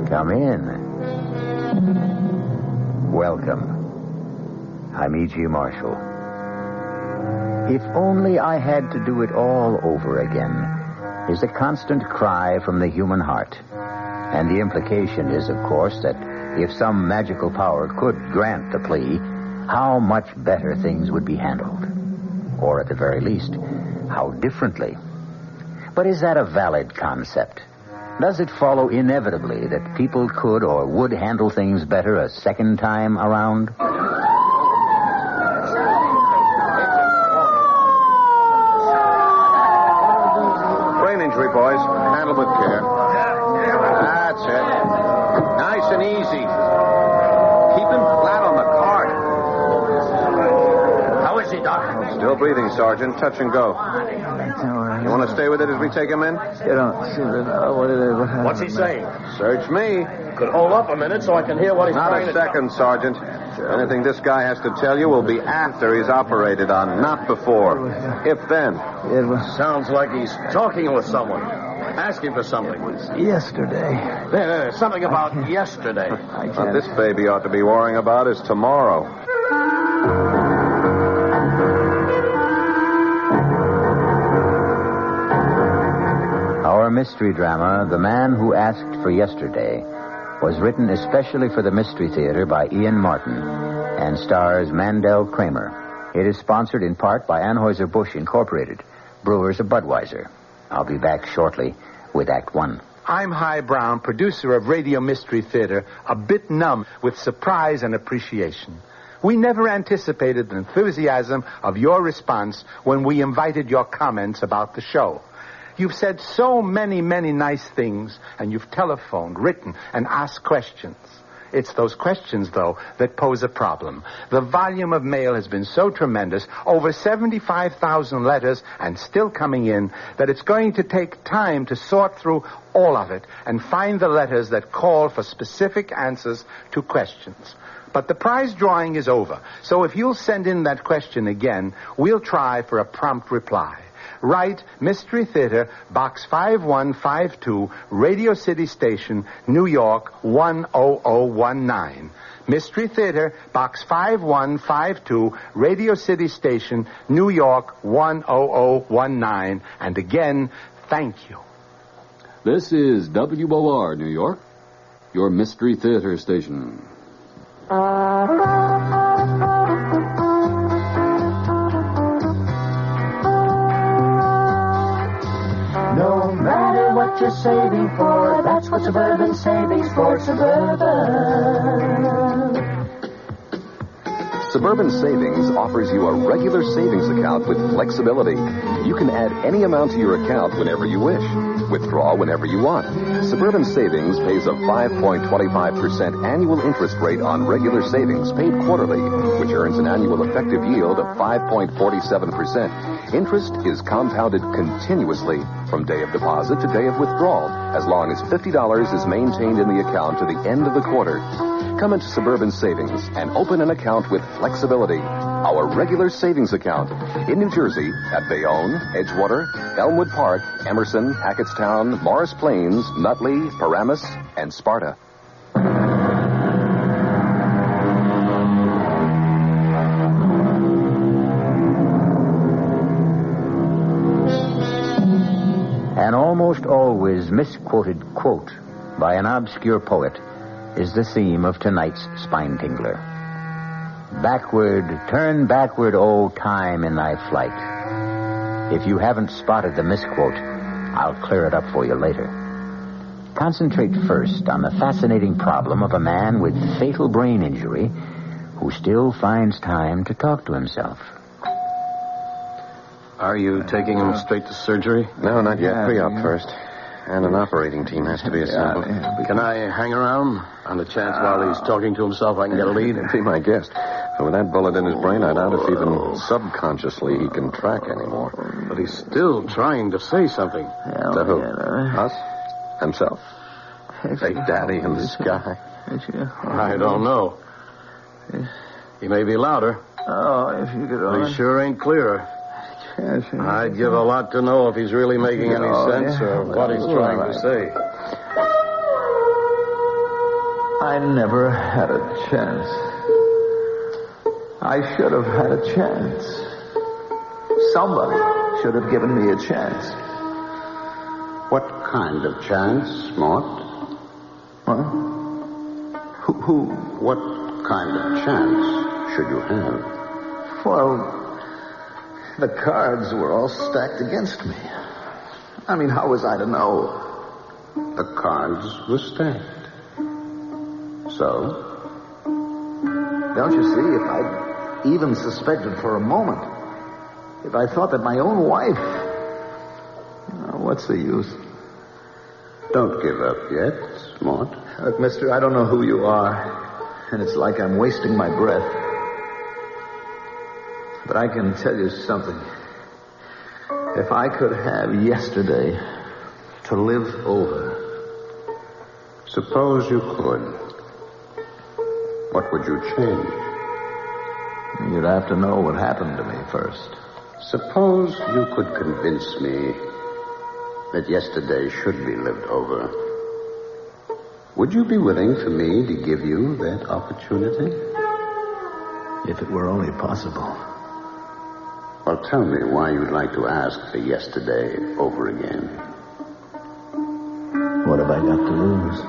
Come in. Welcome. I'm E.G. Marshall. If only I had to do it all over again is a constant cry from the human heart. And the implication is, of course, that if some magical power could grant the plea, how much better things would be handled. Or at the very least, how differently. But is that a valid concept? Does it follow inevitably that people could or would handle things better a second time around? Brain injury, boys. Handle with care. That's it. Nice and easy. Keep him flat on the cart. How is he, Doc? Still breathing, Sergeant. Touch and go. You want to stay with it as we take him in? You don't seem to know what it is. What's he saying? Search me. Could hold up a minute so I can hear what he's Not trying a to second, Sergeant. Anything this guy has to tell you will be after he's operated on, not before. If then. It was Sounds like he's talking with someone. Asking for something. yesterday. There, something about yesterday. What this baby ought to be worrying about is tomorrow. Our mystery drama, The Man Who Asked for Yesterday, was written especially for the Mystery Theater by Ian Martin and stars Mandel Kramer. It is sponsored in part by Anheuser-Busch Incorporated, brewers of Budweiser. I'll be back shortly with Act One. I'm Hy Brown, producer of Radio Mystery Theater, a bit numb with surprise and appreciation. We never anticipated the enthusiasm of your response when we invited your comments about the show. You've said so many, many nice things, and you've telephoned, written, and asked questions. It's those questions, though, that pose a problem. The volume of mail has been so tremendous, over 75,000 letters, and still coming in, that it's going to take time to sort through all of it and find the letters that call for specific answers to questions. But the prize drawing is over, so if you'll send in that question again, we'll try for a prompt reply. Write Mystery Theater, Box 5152, Radio City Station, New York 10019. Mystery Theater, Box 5152, Radio City Station, New York 10019. And again, thank you. This is WOR, New York, your Mystery Theater station. No matter what you're saving for, that's what Suburban Savings for Suburban. Suburban Savings offers you a regular savings account with flexibility. You can add any amount to your account whenever you wish. Withdraw whenever you want. Suburban Savings pays a 5.25% annual interest rate on regular savings paid quarterly, which earns an annual effective yield of 5.47%. Interest is compounded continuously from day of deposit to day of withdrawal, as long as $50 is maintained in the account to the end of the quarter. Come into Suburban Savings and open an account with flexibility. Our regular savings account in New Jersey at Bayonne, Edgewater, Elmwood Park, Emerson, Hackettstown, Morris Plains, Nutley, Paramus, and Sparta. An almost always misquoted quote by an obscure poet is the theme of tonight's Spine Tingler. Backward, turn backward, O time, in thy flight. If you haven't spotted the misquote, I'll clear it up for you later. Concentrate first on the fascinating problem of a man with fatal brain injury who still finds time to talk to himself. Are you taking him straight to surgery? No, not yet. Pre-op first. And an operating team has to be assembled. Can I hang around on the chance while he's talking to himself I can get a lead? Be my guest. But with that bullet in his brain, I doubt if even subconsciously he can track anymore. But he's still trying to say something. To who? Us? Himself? Fake daddy in the sky? I don't know. He may be louder. Oh, if you could But only... he sure ain't clearer. I'd give a lot to know if he's really making any sense or what he's trying to say. never had a chance. I should have had a chance. Somebody should have given me a chance. What kind of chance, Mort? Huh? Who? What kind of chance should you have? Well, the cards were all stacked against me. I mean, how was I to know? The cards were stacked. So? Don't you see, if I'd even suspected for a moment, if I thought that my own wife... what's the use? Don't give up yet, Mort. Look, mister, I don't know who you are, and it's like I'm wasting my breath. But I can tell you something. If I could have yesterday to live over... Suppose you could. What would you change? You'd have to know what happened to me first. Suppose you could convince me that yesterday should be lived over. Would you be willing for me to give you that opportunity? If it were only possible. Well, tell me why you'd like to ask for yesterday over again. What have I got to lose?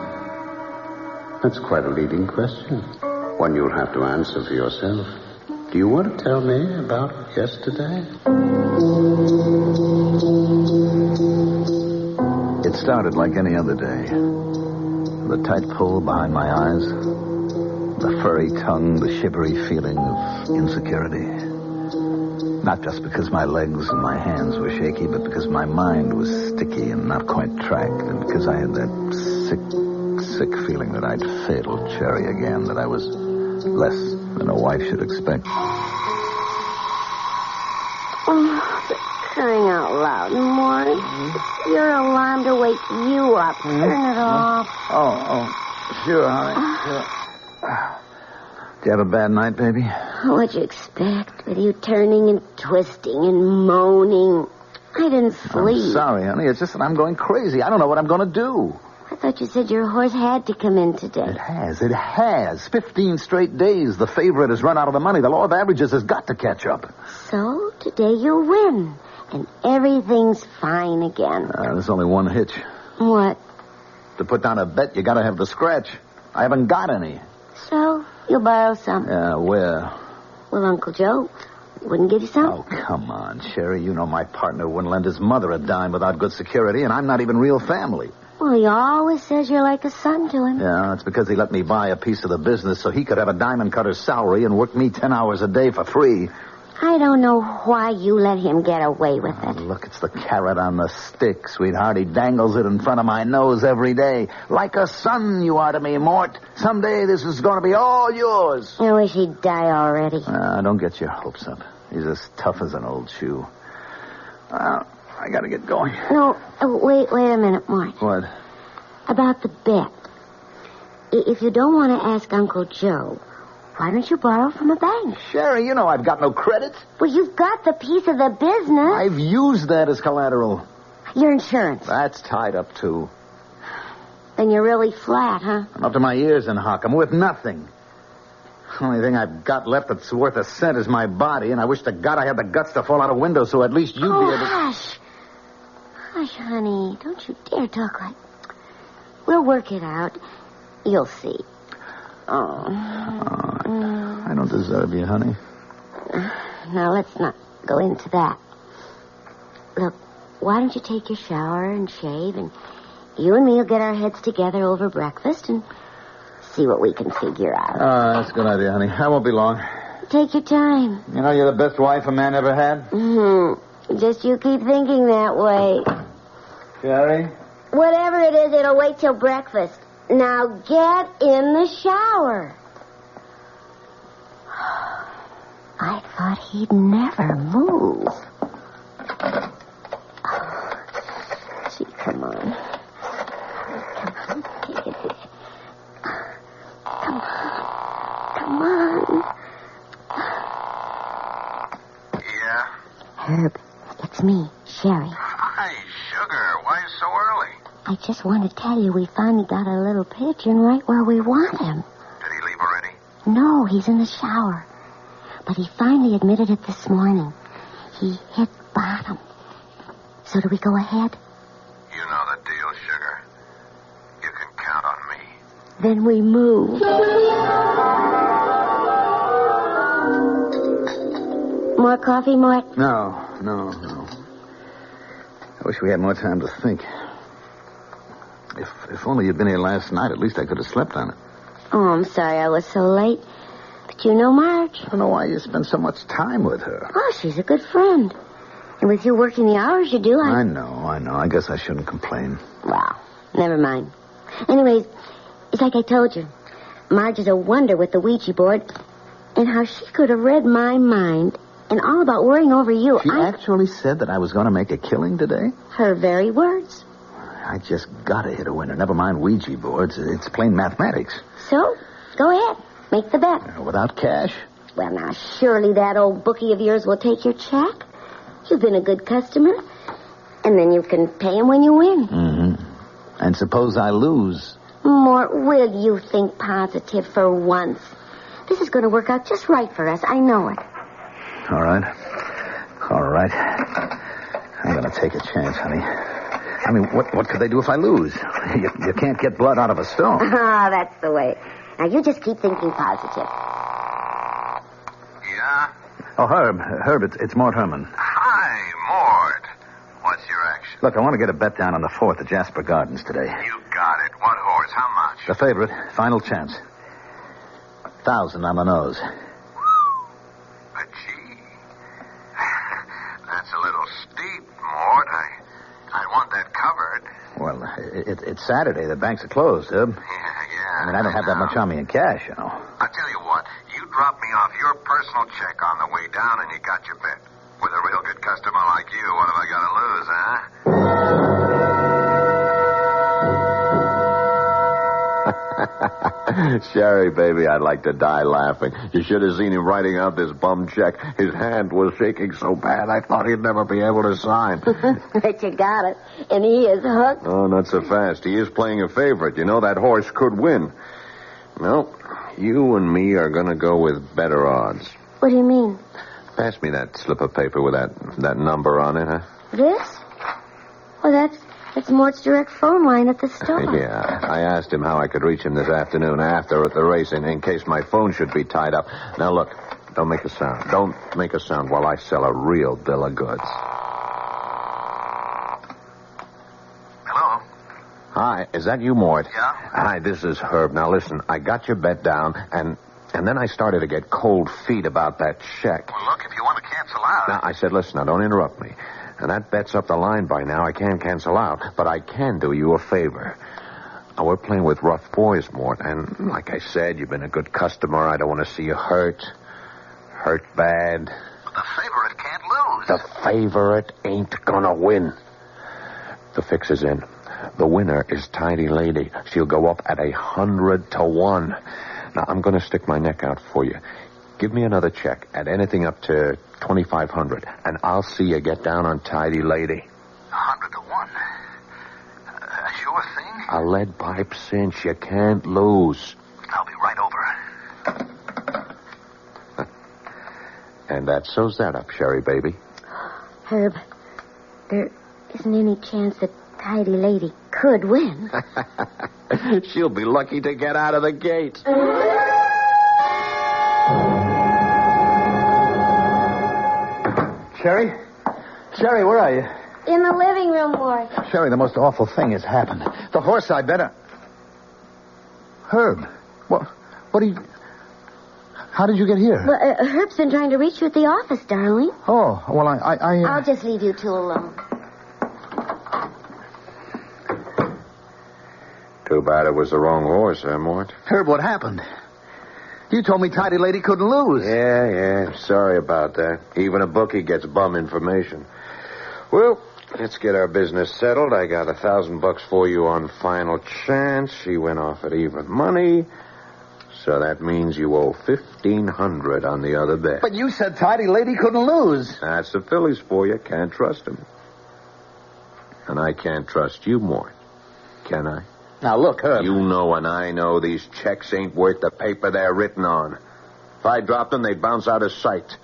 That's quite a leading question. One you'll have to answer for yourself. Do you want to tell me about yesterday? It started like any other day. The tight pull behind my eyes, the furry tongue, the shivery feeling of insecurity. Not just because my legs and my hands were shaky, but because my mind was sticky and not quite tracked, and because I had that sick feeling that I'd failed Cherry again, that I was less than a wife should expect. Oh, crying out loud, Mort. Your alarm to wake you up. Turn it off. Oh, sure, honey. Sure. Did you have a bad night, baby? What'd you expect? With you turning and twisting and moaning. I didn't sleep. I'm sorry, honey. It's just that I'm going crazy. I don't know what I'm going to do. I thought you said your horse had to come in today. It has. 15 straight days. The favorite has run out of the money. The law of averages has got to catch up. So, today you'll win. And everything's fine again. There's only one hitch. What? To put down a bet, you got to have the scratch. I haven't got any. So, you'll borrow some. Yeah, where? Well, Uncle Joe wouldn't give you some. Oh, come on, Sherry. You know my partner wouldn't lend his mother a dime without good security, and I'm not even real family. Well, he always says you're like a son to him. Yeah, it's because he let me buy a piece of the business so he could have a diamond cutter's salary and work me 10 hours a day for free. I don't know why you let him get away with it. Look, it's the carrot on the stick, sweetheart. He dangles it in front of my nose every day. Like a son you are to me, Mort. Someday this is going to be all yours. I wish he'd die already. Don't get your hopes up. He's as tough as an old shoe. I got to get going. No, wait a minute, Mort. What? About the bet. If you don't want to ask Uncle Joe, why don't you borrow from a bank? Sherry, you know I've got no credit. Well, you've got the piece of the business. I've used that as collateral. Your insurance. That's tied up, too. Then you're really flat, huh? I'm up to my ears in hock. I'm worth nothing. The only thing I've got left that's worth a cent is my body, and I wish to God I had the guts to fall out a window so at least you'd be able to... Hush, honey. Don't you dare talk like... We'll work it out. You'll see. I don't deserve you, honey. Now, let's not go into that. Look, why don't you take your shower and shave, and you and me will get our heads together over breakfast and see what we can figure out. That's a good idea, honey. I won't be long. Take your time. You know you're the best wife a man ever had? Mm-hmm. Just you keep thinking that way. Sherry? Whatever it is, it'll wait till breakfast. Now get in the shower. I thought he'd never move. Gee, come on. Take it easy. Come on. Yeah? Herb, it's me, Sherry. Hi, Sugar. Why so early? I just want to tell you we finally got a little pigeon right where we want him. Did he leave already? No, he's in the shower. But he finally admitted it this morning. He hit bottom. So do we go ahead? You know the deal, sugar. You can count on me. Then we move. More coffee, Mort? No. I wish we had more time to think. If only you'd been here last night, at least I could have slept on it. Oh, I'm sorry I was so late. But you know Marge. I don't know why you spend so much time with her. Oh, she's a good friend. And with you working the hours you do, I know. I guess I shouldn't complain. Well, never mind. Anyways, it's like I told you. Marge is a wonder with the Ouija board. And how she could have read my mind and all about worrying over you. She actually said that I was going to make a killing today? Her very words. I just got to hit a winner. Never mind Ouija boards. It's plain mathematics. So, go ahead. Make the bet. Without cash? Well, now, surely that old bookie of yours will take your check. You've been a good customer. And then you can pay him when you win. Mm-hmm. And suppose I lose? Mort, will you think positive for once? This is going to work out just right for us. I know it. All right. I'm going to take a chance, honey. I mean, what could they do if I lose? You can't get blood out of a stone. Ah, that's the way. Now, you just keep thinking positive. Yeah? Oh, Herb, it's Mort Herman. Hi, Mort. What's your action? Look, I want to get a bet down on the 4th at Jasper Gardens today. You got it. What horse? How much? The favorite. Final chance. 1,000 on the nose. But gee. That's a little steep, Mort. I want that covered. Well, it's Saturday. The banks are closed, Herb. Yeah. I mean, I don't have that much on me in cash, you know. I'll tell you what. You drop me off your personal check on the way down and you got your bet. With a real good customer like you, what have I got to lose, huh? Sherry, baby, I'd like to die laughing. You should have seen him writing out this bum check. His hand was shaking so bad I thought he'd never be able to sign. But you got it. And he is hooked. Oh, not so fast. He is playing a favorite. You know, that horse could win. No, you and me are going to go with better odds. What do you mean? Pass me that slip of paper with that number on it, huh? This? Well, that's Mort's direct phone line at the store. Yeah, I asked him how I could reach him this afternoon after at the race in case my phone should be tied up. Now, look, don't make a sound. Don't make a sound while I sell a real bill of goods. Hello? Hi, is that you, Mort? Yeah? Hi, this is Herb. Now, listen, I got your bet down, and then I started to get cold feet about that check. Well, look, if you want to cancel out... Now, I said, listen, now, don't interrupt me. And that bet's up the line by now. I can't cancel out. But I can do you a favor. Now, we're playing with rough boys, Mort. And like I said, you've been a good customer. I don't want to see you hurt. Hurt bad. But the favorite can't lose. The favorite ain't gonna win. The fix is in. The winner is Tidy Lady. She'll go up at 100 to 1. Now, I'm gonna stick my neck out for you. Give me another check at anything up to 2,500, and I'll see you get down on Tidy Lady. 100 to 1. A sure thing? A lead pipe cinch. You can't lose. I'll be right over. And that sews that up, Sherry, baby. Herb, there isn't any chance that Tidy Lady could win. She'll be lucky to get out of the gate. Sherry, where are you? In the living room, Mort. Sherry, the most awful thing has happened. The horse I better... Herb, what are you... How did you get here? Well, Herb's been trying to reach you at the office, darling. Oh, well, I'll just leave you two alone. Too bad it was the wrong horse, huh, Mort? Herb, what happened? You told me Tidy Lady couldn't lose. Yeah. Sorry about that. Even a bookie gets bum information. Well, let's get our business settled. I got $1,000 for you on final chance. She went off at even money. So that means you owe $1,500 on the other bet. But you said Tidy Lady couldn't lose. That's the Phillies for you. Can't trust them. And I can't trust you, Mort. can I? Now, look, Herb. You know and I know these checks ain't worth the paper they're written on. If I dropped them, they'd bounce out of sight.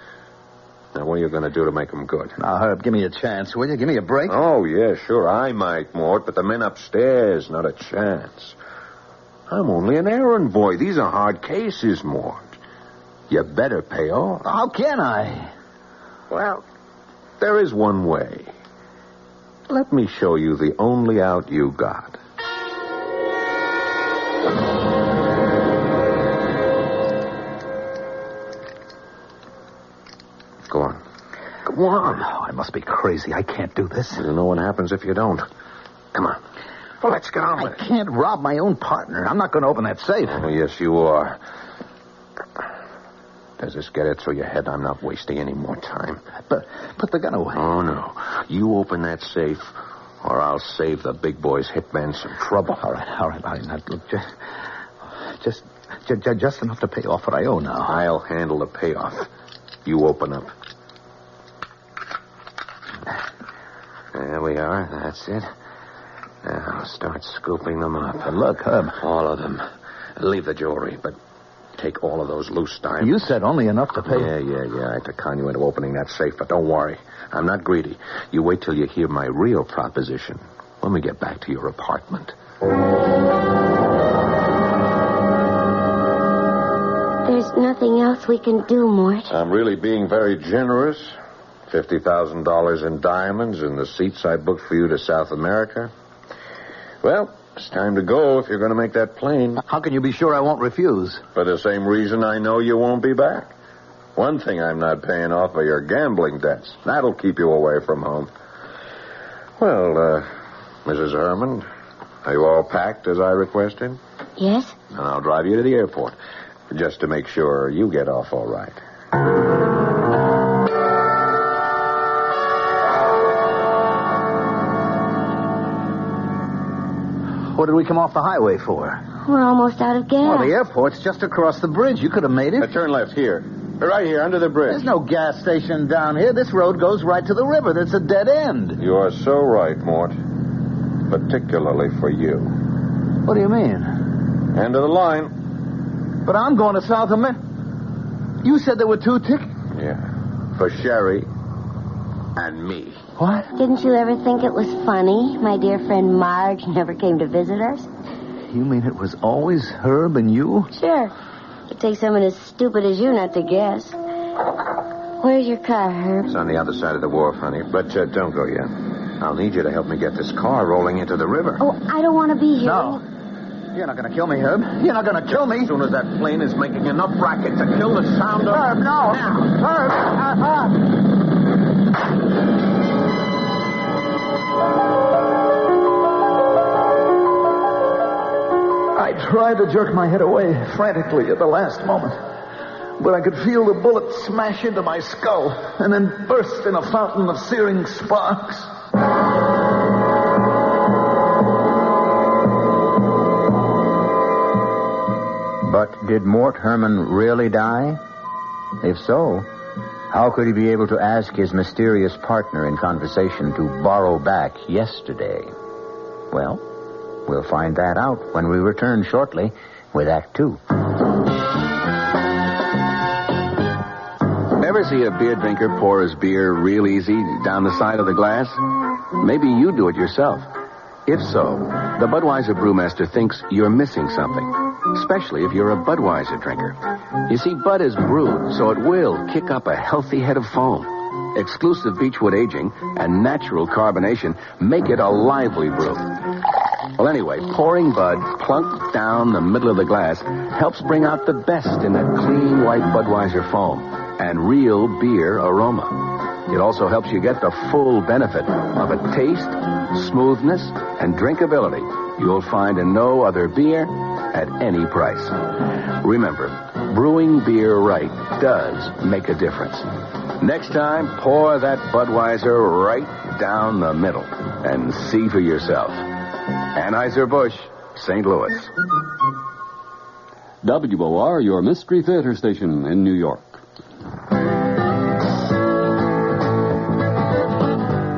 Now, what are you going to do to make them good? Now, Herb, give me a chance, will you? Give me a break. Oh, yeah, sure, I might, Mort, but the men upstairs, not a chance. I'm only an errand boy. These are hard cases, Mort. You better pay off. How can I? Well, there is one way. Let me show you the only out you got. Go on. Go on. Oh, I must be crazy. I can't do this. You know what happens if you don't. Come on. Well, let's get on with it. I can't rob my own partner. I'm not going to open that safe. Oh, yes, you are. Does this get it through your head? I'm not wasting any more time. But put the gun away. Oh, no. You open that safe, or I'll save the big boy's hitman some trouble. All right. Now, look, just enough to pay off what I owe now. I'll handle the payoff. You open up. There we are. That's it. Now, I'll start scooping them up. But look, Herb. All of them. Leave the jewelry, but take all of those loose diamonds. You said only enough to pay. Yeah. I had to con you into opening that safe, but don't worry. I'm not greedy. You wait till you hear my real proposition when we get back to your apartment. There's nothing else we can do, Mort. I'm really being very generous. $50,000 in diamonds and the seats I booked for you to South America. Well, it's time to go if you're going to make that plane. How can you be sure I won't refuse? For the same reason I know you won't be back. One thing I'm not paying off are your gambling debts. That'll keep you away from home. Well, Mrs. Herman, are you all packed as I requested? Yes? And I'll drive you to the airport, just to make sure you get off all right. What did we come off the highway for? We're almost out of gas. Well, the airport's just across the bridge. You could have made it. Turn left here. Right here, under the bridge. There's no gas station down here. This road goes right to the river. That's a dead end. You are so right, Mort. Particularly for you. What do you mean? End of the line. But I'm going to South America. You said there were 2 tickets? Yeah. For Sherry and me. What? Didn't you ever think it was funny? My dear friend Marge never came to visit us. You mean it was always Herb and you? Sure. It takes someone as stupid as you not to guess. Where's your car, Herb? It's on the other side of the wharf, honey. But don't go yet. I'll need you to help me get this car rolling into the river. Oh, I don't want to be here. No. You're not going to kill me, Herb. You're not going to kill me. As soon as that plane is making enough racket to kill the sound of... Herb, no. Now. Herb. I tried to jerk my head away frantically at the last moment, but I could feel the bullet smash into my skull and then burst in a fountain of searing sparks. But did Mort Herman really die? If so, how could he be able to ask his mysterious partner in conversation to borrow back yesterday? Well, we'll find that out when we return shortly with Act 2. Ever see a beer drinker pour his beer real easy down the side of the glass? Maybe you do it yourself. If so, the Budweiser brewmaster thinks you're missing something, especially if you're a Budweiser drinker. You see, Bud is brewed, so it will kick up a healthy head of foam. Exclusive beechwood aging and natural carbonation make it a lively brew. Well, anyway, pouring Bud plunk down the middle of the glass helps bring out the best in that clean white Budweiser foam and real beer aroma. It also helps you get the full benefit of a taste, smoothness, and drinkability you'll find in no other beer at any price. Remember, brewing beer right does make a difference. Next time, pour that Budweiser right down the middle and see for yourself. Anheuser-Busch, St. Louis. WOR, your Mystery Theater station in New York.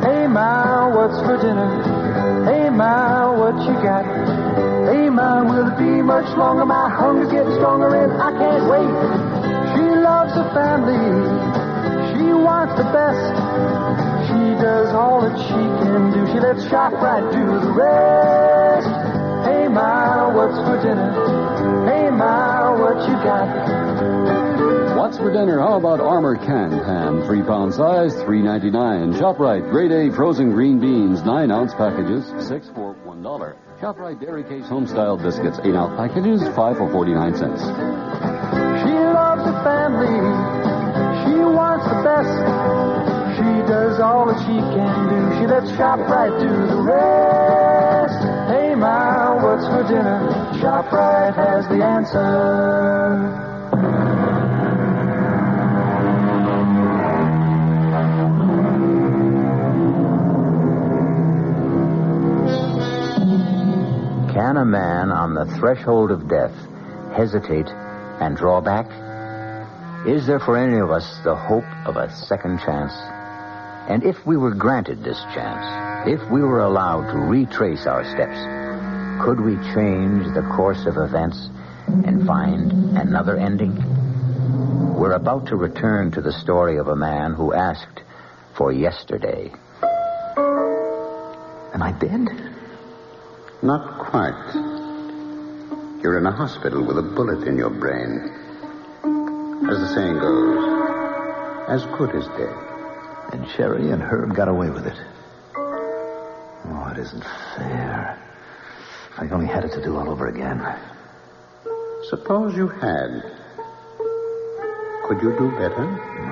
Hey, Ma, what's for dinner? Hey, Ma, what you got? Hey, Ma, will it be much longer? My hunger's getting stronger and I can't wait. She loves her family. She wants the best. She does all that she can do. She lets ShopRite do the rest. Hey, Ma, what's for dinner? Hey, Ma, what you got? What's for dinner? How about Armor Can Pan, 3-pound size, $3.99. ShopRite, grade A frozen green beans, 9-ounce packages, 6 for $1. ShopRite Dairy Case Homestyle biscuits, 8-ounce packages, 5 for 49 cents. She loves her family. She wants the best. She does all that she can do. She lets ShopRite do the rest. Hey, Ma, what's for dinner? ShopRite has the answer. Can a man on the threshold of death hesitate and draw back? Is there for any of us the hope of a second chance? And if we were granted this chance, if we were allowed to retrace our steps, could we change the course of events and find another ending? We're about to return to the story of a man who asked for yesterday. Am I dead? Not quite. You're in a hospital with a bullet in your brain. As the saying goes, as good as dead. And Sherry and Herb got away with it. Oh, it isn't fair. If I only had it to do all over again. Suppose you had. Could you do better?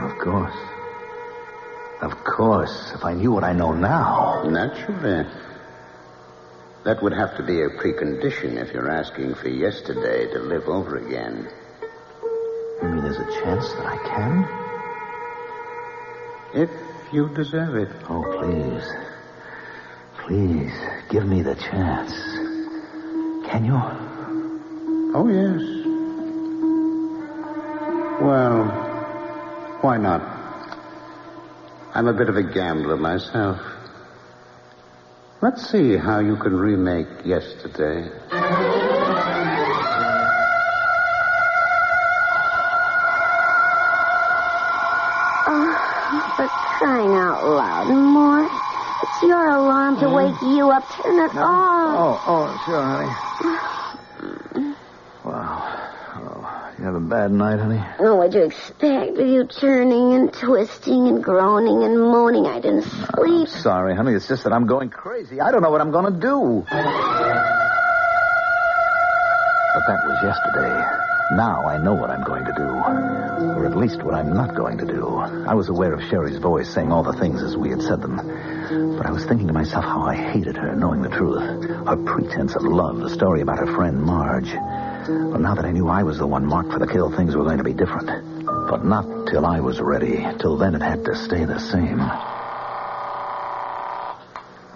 Of course. Of course. If I knew what I know now. Naturally. That would have to be a precondition if you're asking for yesterday to live over again. You mean there's a chance that I can? If you deserve it. Oh, please. Please, give me the chance. Can you? Oh, yes. Well, why not? I'm a bit of a gambler myself. Let's see how you can remake yesterday. For crying out loud, Mort. It's your alarm to wake you up. Turn it off. Oh, sure, honey. Wow. Oh, you have a bad night, honey? Oh, what'd you expect? With you turning and twisting and groaning and moaning, I didn't sleep. I'm sorry, honey. It's just that I'm going crazy. I don't know what I'm going to do. But that was yesterday. Now I know what I'm going to do. Or at least what I'm not going to do. I was aware of Sherry's voice saying all the things as we had said them. But I was thinking to myself how I hated her, knowing the truth. Her pretense of love, the story about her friend Marge. Well, now that I knew I was the one marked for the kill, things were going to be different. But not till I was ready. Till then it had to stay the same.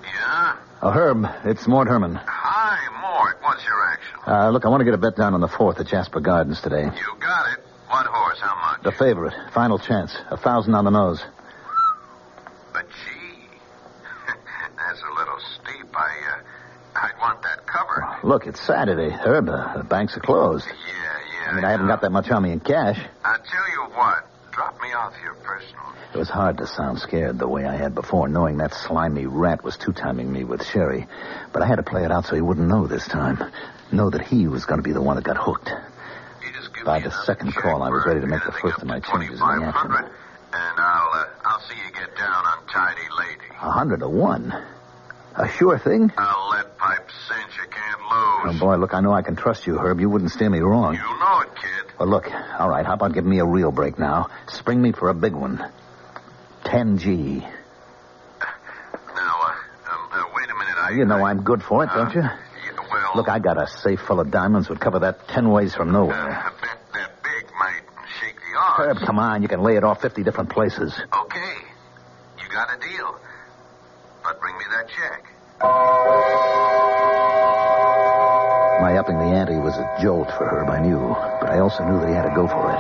Yeah? Oh, Herb, it's Mort Herman. Hi, Mort. What's your action? Look, I want to get a bet down on the 4th at Jasper Gardens today. You got it. What horse? How much? The favorite. Final chance. 1,000 on the nose. But gee, that's a little steep. I'd want that covered. Look, it's Saturday, Herb. The banks are closed. Yeah. I mean, I haven't got that much on me in cash. I'll tell you what. Drop me off your personal. It was hard to sound scared the way I had before, knowing that slimy rat was two-timing me with Sherry. But I had to play it out so he wouldn't know this time. Know that he was going to be the one that got hooked. By the second call, I was ready to make the first of my changes in the action. And I'll see you get down on Tidy Lady. 100 to 1. A sure thing? A lead pipe cinch you can't lose. Oh, boy, look, I know I can trust you, Herb. You wouldn't steer me wrong. You know it, kid. Well, look, all right, how about giving me a real break now? Spring me for a big one. 10G. Now, wait a minute. You know I'm good for it, don't you? Yeah, well... Look, I got a safe full of diamonds would cover that 10 ways from nowhere. A bet that big might shake the odds. Herb, come on. You can lay it off 50 different places. Okay. You got a deal. But bring me that check. My upping the ante was a jolt for Herb, I knew. But I also knew that he had to go for it.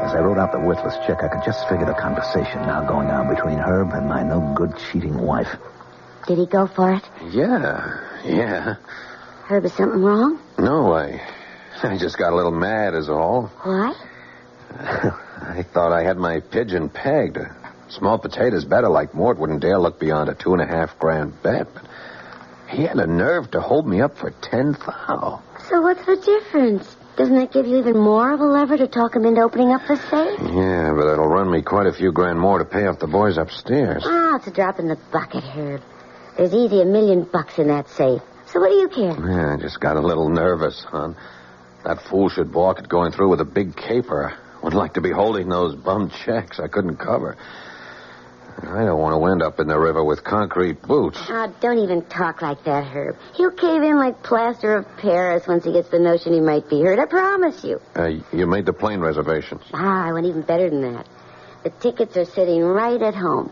As I wrote out the worthless check, I could just figure the conversation now going on between Herb and my no-good cheating wife. Did he go for it? Yeah. Herb, is something wrong? No, I just got a little mad is all. What? I thought I had my pigeon pegged. Small potatoes better, like Mort wouldn't dare look beyond a $2,500 bet. But he had a nerve to hold me up for 10 thou. So what's the difference? Doesn't that give you even more of a lever to talk him into opening up the safe? Yeah, but it'll run me quite a few grand more to pay off the boys upstairs. It's a drop in the bucket, Herb. There's easy $1 million in that safe. So what do you care? Yeah, I just got a little nervous, hon. That fool should balk at going through with a big caper. I wouldn't like to be holding those bum checks I couldn't cover. I don't want to end up in the river with concrete boots. Don't even talk like that, Herb. He'll cave in like plaster of Paris once he gets the notion he might be hurt. I promise you. You made the plane reservations. I went even better than that. The tickets are sitting right at home.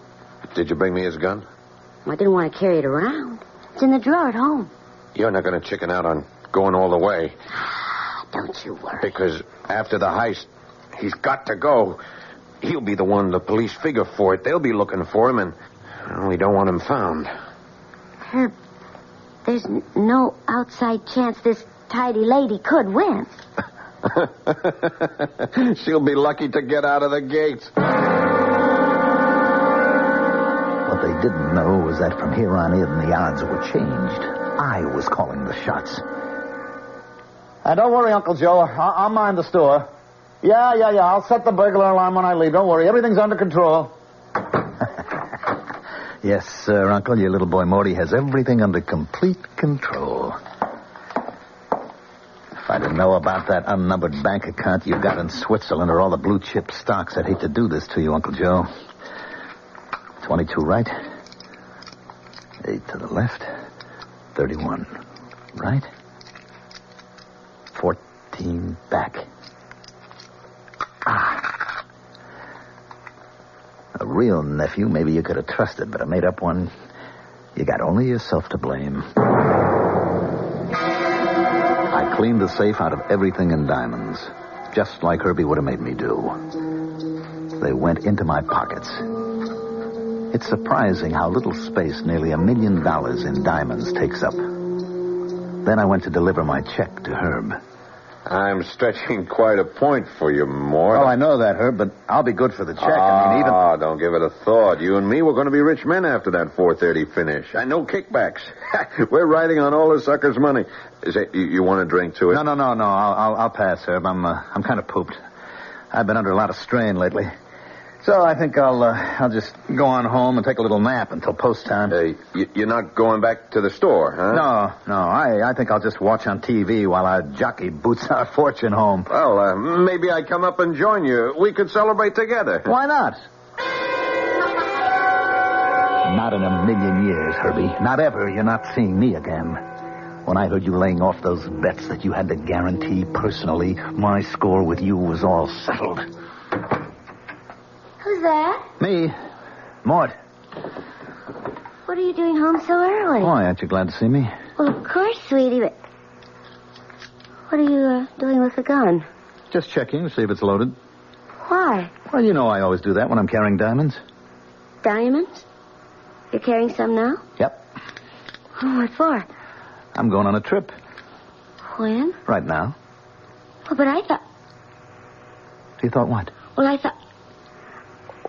Did you bring me his gun? I didn't want to carry it around. It's in the drawer at home. You're not going to chicken out on going all the way. Don't you worry. Because after the heist, he's got to go. He'll be the one the police figure for it. They'll be looking for him, and we don't want him found. Herb, there's no outside chance this tidy lady could win. She'll be lucky to get out of the gates. What they didn't know was that from here on in, the odds were changed. I was calling the shots. Don't worry, Uncle Joe. I'll mind the store. Yeah. I'll set the burglar alarm when I leave. Don't worry. Everything's under control. Yes, sir, Uncle. Your little boy Morty has everything under complete control. If I didn't know about that unnumbered bank account you got in Switzerland or all the blue chip stocks, I'd hate to do this to you, Uncle Joe. 22 right. 8 to the left. 31 right. 14 back. A real nephew, maybe you could have trusted, but a made-up one, you got only yourself to blame. I cleaned the safe out of everything in diamonds, just like Herbie would have made me do. They went into my pockets. It's surprising how little space nearly $1 million in diamonds takes up. Then I went to deliver my check to Herb. I'm stretching quite a point for you, Mort. Oh, I know that, Herb, but I'll be good for the check. Don't give it a thought. You and me, we're going to be rich men after that 4:30 finish. I know kickbacks. We're riding on all the suckers' money. You want a drink to it? No. I'll pass, Herb. I'm kind of pooped. I've been under a lot of strain lately. So I think I'll just go on home and take a little nap until post time. You're not going back to the store, huh? No. I think I'll just watch on TV while our jockey boots our fortune home. Well, maybe I come up and join you. We could celebrate together. Why not? Not in a million years, Herbie. Not ever. You're not seeing me again. When I heard you laying off those bets that you had to guarantee personally, my score with you was all settled. Who's that? Me. Mort. What are you doing home so early? Why, aren't you glad to see me? Well, of course, sweetie, but... What are you doing with the gun? Just checking to see if it's loaded. Why? Well, you know I always do that when I'm carrying diamonds. Diamonds? You're carrying some now? Yep. Oh, what for? I'm going on a trip. When? Right now. Well, but I thought... You thought what? Well, I thought...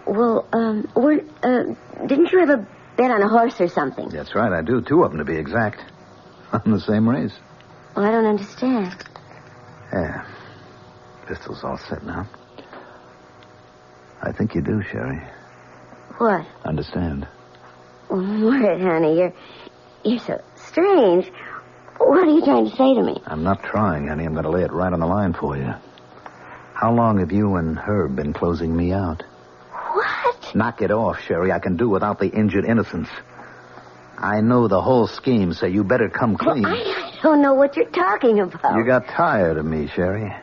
Well, didn't you have a bet on a horse or something? That's right, I do. 2 of them, to be exact. On the same race. Well, I don't understand. Yeah. Pistol's all set now. I think you do, Sherry. What? Understand. Well, Mort, honey, you're so strange. What are you trying to say to me? I'm not trying, honey. I'm going to lay it right on the line for you. How long have you and Herb been closing me out? What? Knock it off, Sherry. I can do without the injured innocence. I know the whole scheme, so you better come clean. Well, I don't know what you're talking about. You got tired of me, Sherry.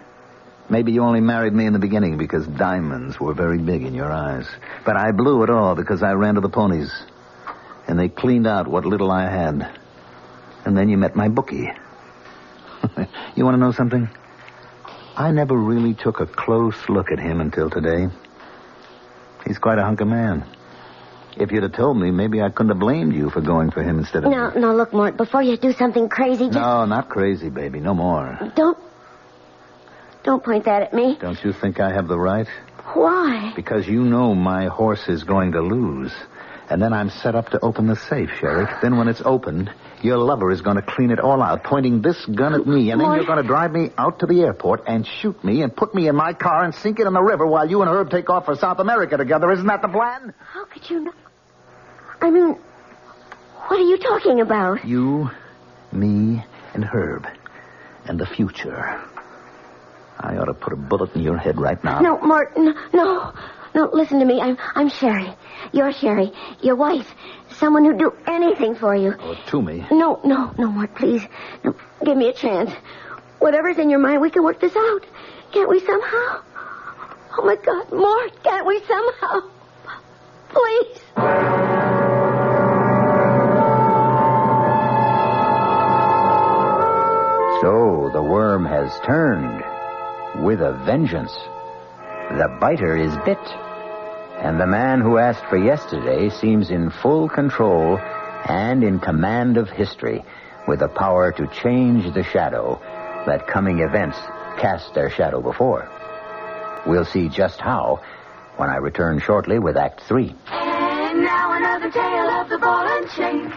Maybe you only married me in the beginning because diamonds were very big in your eyes. But I blew it all because I ran to the ponies. And they cleaned out what little I had. And then you met my bookie. You want to know something? I never really took a close look at him until today. He's quite a hunk of man. If you'd have told me, maybe I couldn't have blamed you for going for him instead of... No, look, Mort, before you do something crazy, just... No, not crazy, baby. No more. Don't point that at me. Don't you think I have the right? Why? Because you know my horse is going to lose. And then I'm set up to open the safe, Sherry. Then when it's opened, your lover is going to clean it all out, pointing this gun at me. And then you're going to drive me out to the airport and shoot me and put me in my car and sink it in the river while you and Herb take off for South America together. Isn't that the plan? How could you know? I mean, what are you talking about? You, me, and Herb. And the future. I ought to put a bullet in your head right now. No, Martin, no. No, listen to me. I'm Sherry. You're Sherry. Your wife. Someone who'd do anything for you. Oh, to me? No, Mort, please. No, give me a chance. Whatever's in your mind, we can work this out. Can't we somehow? Oh, my God, Mort, can't we somehow? Please. So the worm has turned with a vengeance. The biter is bit, and the man who asked for yesterday seems in full control and in command of history, with the power to change the shadow that coming events cast their shadow before. We'll see just how when I return shortly with Act 3. And now another tale of the ball and chain.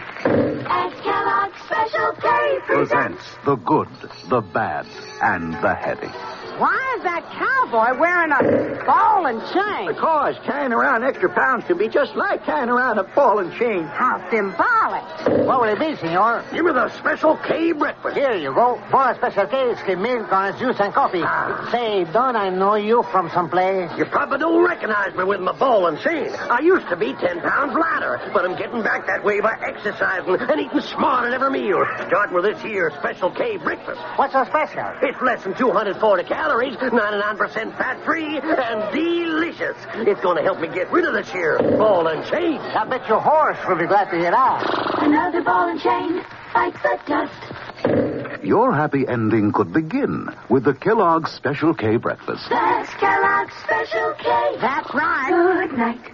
As Kellogg's Special K presents the good, the bad, and the heady. Why is that cowboy wearing a ball and chain? Because carrying around extra pounds can be just like carrying around a ball and chain. How symbolic. What will it be, senor? Give me the Special K breakfast. Here you go. For a Special K, skim milk on juice and coffee. Say, don't I know you from someplace? You probably don't recognize me with my ball and chain. I used to be 10 pounds lighter, but I'm getting back that way by exercising and eating smart at every meal. Starting with this here Special K breakfast. What's so special? It's less than 240 calories, 99% fat-free, and delicious. It's going to help me get rid of this here ball and chain. I bet your horse will be glad to hear that. Another ball and chain bites the dust. Your happy ending could begin with the Kellogg's Special K breakfast. That's Kellogg's Special K. That's right. Good night.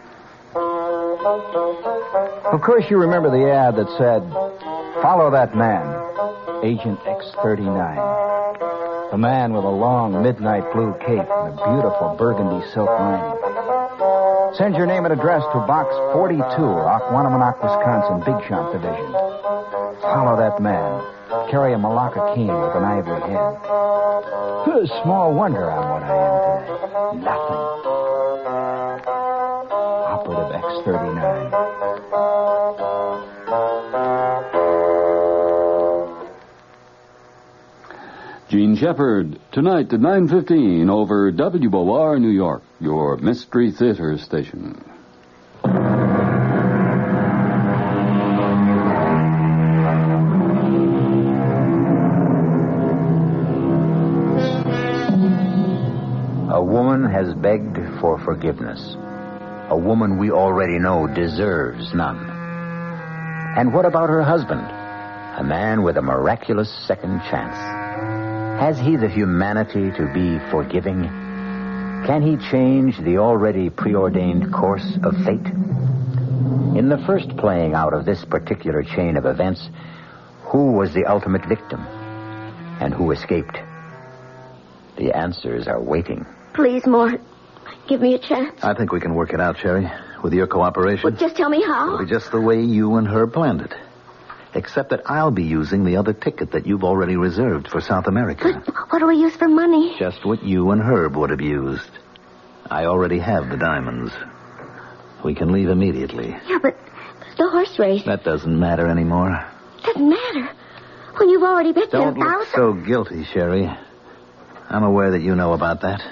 Of course, you remember the ad that said, "Follow that man, Agent X-39. The man with a long midnight blue cape and a beautiful burgundy silk lining. Send your name and address to Box 42, Aquanamanock, Wisconsin, Big Shot Division. Follow that man. Carry a Malacca cane with an ivory head. Small wonder I'm what I am today. Nothing. Operative X-39. Gene Shepard, tonight at 9:15 over WOR New York, your Mystery Theater station. A woman has begged for forgiveness. A woman we already know deserves none. And what about her husband? A man with a miraculous second chance. Has he the humanity to be forgiving? Can he change the already preordained course of fate? In the first playing out of this particular chain of events, who was the ultimate victim? And who escaped? The answers are waiting. Please, Mort, give me a chance. I think we can work it out, Sherry, with your cooperation. Well, just tell me how. It'll be just the way you and her planned it. Except that I'll be using the other ticket that you've already reserved for South America. But what do we use for money? Just what you and Herb would have used. I already have the diamonds. We can leave immediately. Yeah, but the horse race. That doesn't matter anymore. Doesn't matter. When you've already bet Don't 10,000. look so guilty, Sherry. I'm aware that you know about that.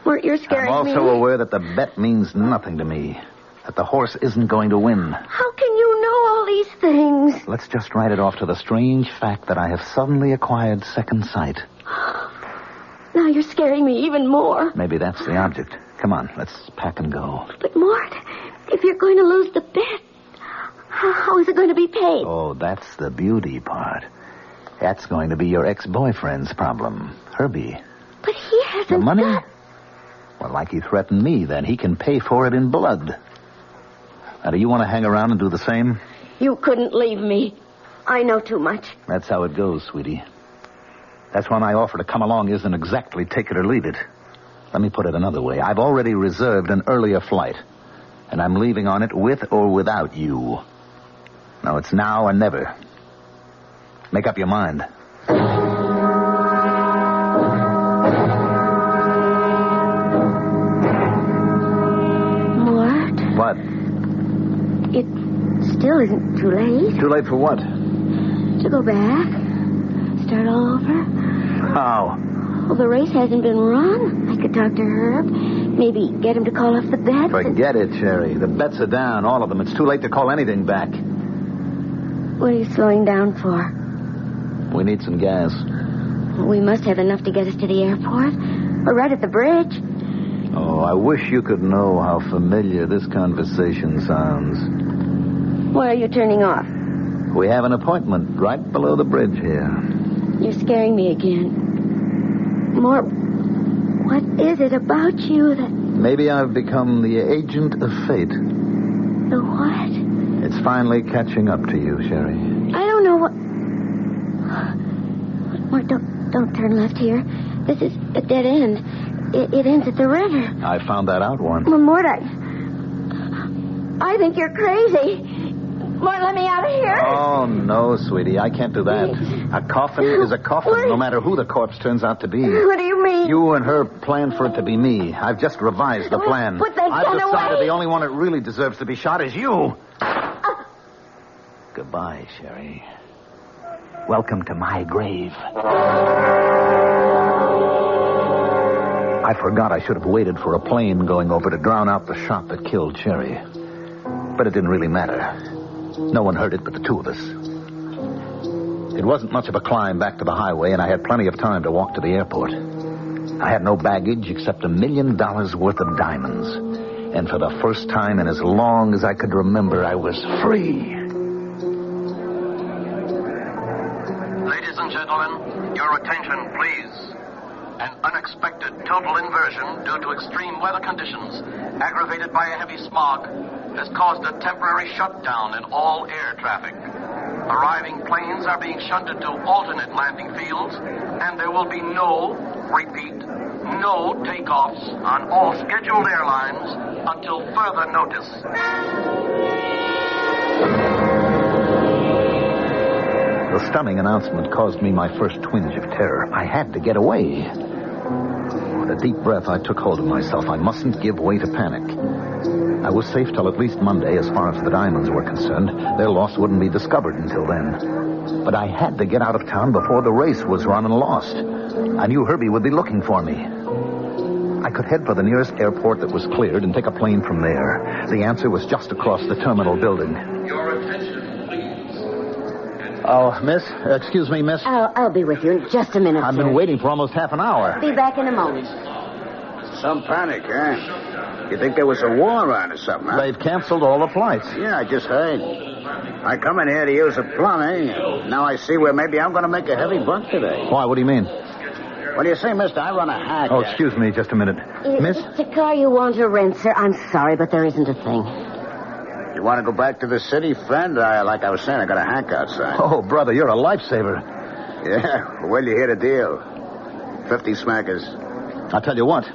Mort, you're scaring I'm me. also aware that the bet means nothing to me. That the horse isn't going to win. How can you know all these things? Let's just write it off to the strange fact that I have suddenly acquired second sight. Now you're scaring me even more. Maybe that's the object. Come on, let's pack and go. But, Mort, if you're going to lose the bet, how is it going to be paid? Oh, that's the beauty part. That's going to be your ex-boyfriend's problem, Herbie. But he hasn't The money? got... Well, like he threatened me, then he can pay for it in blood. Now, do you want to hang around and do the same? You couldn't leave me. I know too much. That's how it goes, sweetie. That's why my offer to come along isn't exactly take it or leave it. Let me put it another way. I've already reserved an earlier flight, and I'm leaving on it with or without you. Now, it's now or never. Make up your mind. Mort? What? It still isn't too late. Too late for what? To go back. Start all over. How? Well, the race hasn't been run. I could talk to Herb. Maybe get him to call off the bets. Forget it, Cherry. The bets are down, all of them. It's too late to call anything back. What are you slowing down for? We need some gas. We must have enough to get us to the airport. We're right at the bridge. Oh, I wish you could know how familiar this conversation sounds. Why are you turning off? We have an appointment right below the bridge here. You're scaring me again. Mort, what is it about you that... Maybe I've become the agent of fate. The what? It's finally catching up to you, Sherry. I don't know what... Mort, don't turn left here. This is a dead end. It ends at the river. I found that out once. Well, Mort, I think you're crazy. Mort, let me out of here. Oh, no, sweetie. I can't do that. A coffin is a coffin, no matter who the corpse turns out to be. What do you mean? You and her planned for it to be me. I've just revised the plan. Put that I've gun decided away. the only one that really deserves to be shot is you. Goodbye, Sherry. Welcome to my grave. I forgot I should have waited for a plane going over to drown out the shot that killed Cherry. But it didn't really matter. No one heard it but the two of us. It wasn't much of a climb back to the highway, and I had plenty of time to walk to the airport. I had no baggage except $1 million worth of diamonds. And for the first time in as long as I could remember, I was free. Ladies and gentlemen, your attention, please. An unexpected total inversion due to extreme weather conditions, aggravated by a heavy smog, has caused a temporary shutdown in all air traffic. Arriving planes are being shunted to alternate landing fields, and there will be no takeoffs on all scheduled airlines until further notice. The stunning announcement caused me my first twinge of terror. I had to get away. With a deep breath, I took hold of myself. I mustn't give way to panic. I was safe till at least Monday as far as the diamonds were concerned. Their loss wouldn't be discovered until then. But I had to get out of town before the race was run and lost. I knew Herbie would be looking for me. I could head for the nearest airport that was cleared and take a plane from there. The answer was just across the terminal building. Your attention, please. Oh, miss? Excuse me, miss? I'll be with you in just a minute, I've sir. been waiting for almost half an hour. Be back in a moment. Some panic, huh? You think there was a war on or something, huh? They've canceled all the flights. Yeah, I just heard. I come in here to use the plumbing. Now I see where maybe I'm going to make a heavy buck today. Why? What do you mean? What do you say, mister? I run a hack. Oh, excuse me just a minute. Miss? It's a car you want to rent, sir. I'm sorry, but there isn't a thing. You want to go back to the city, friend? Like I was saying, I got a hack outside. Oh, brother, you're a lifesaver. Yeah, well, you hear the deal. 50 smackers. I'll tell you what.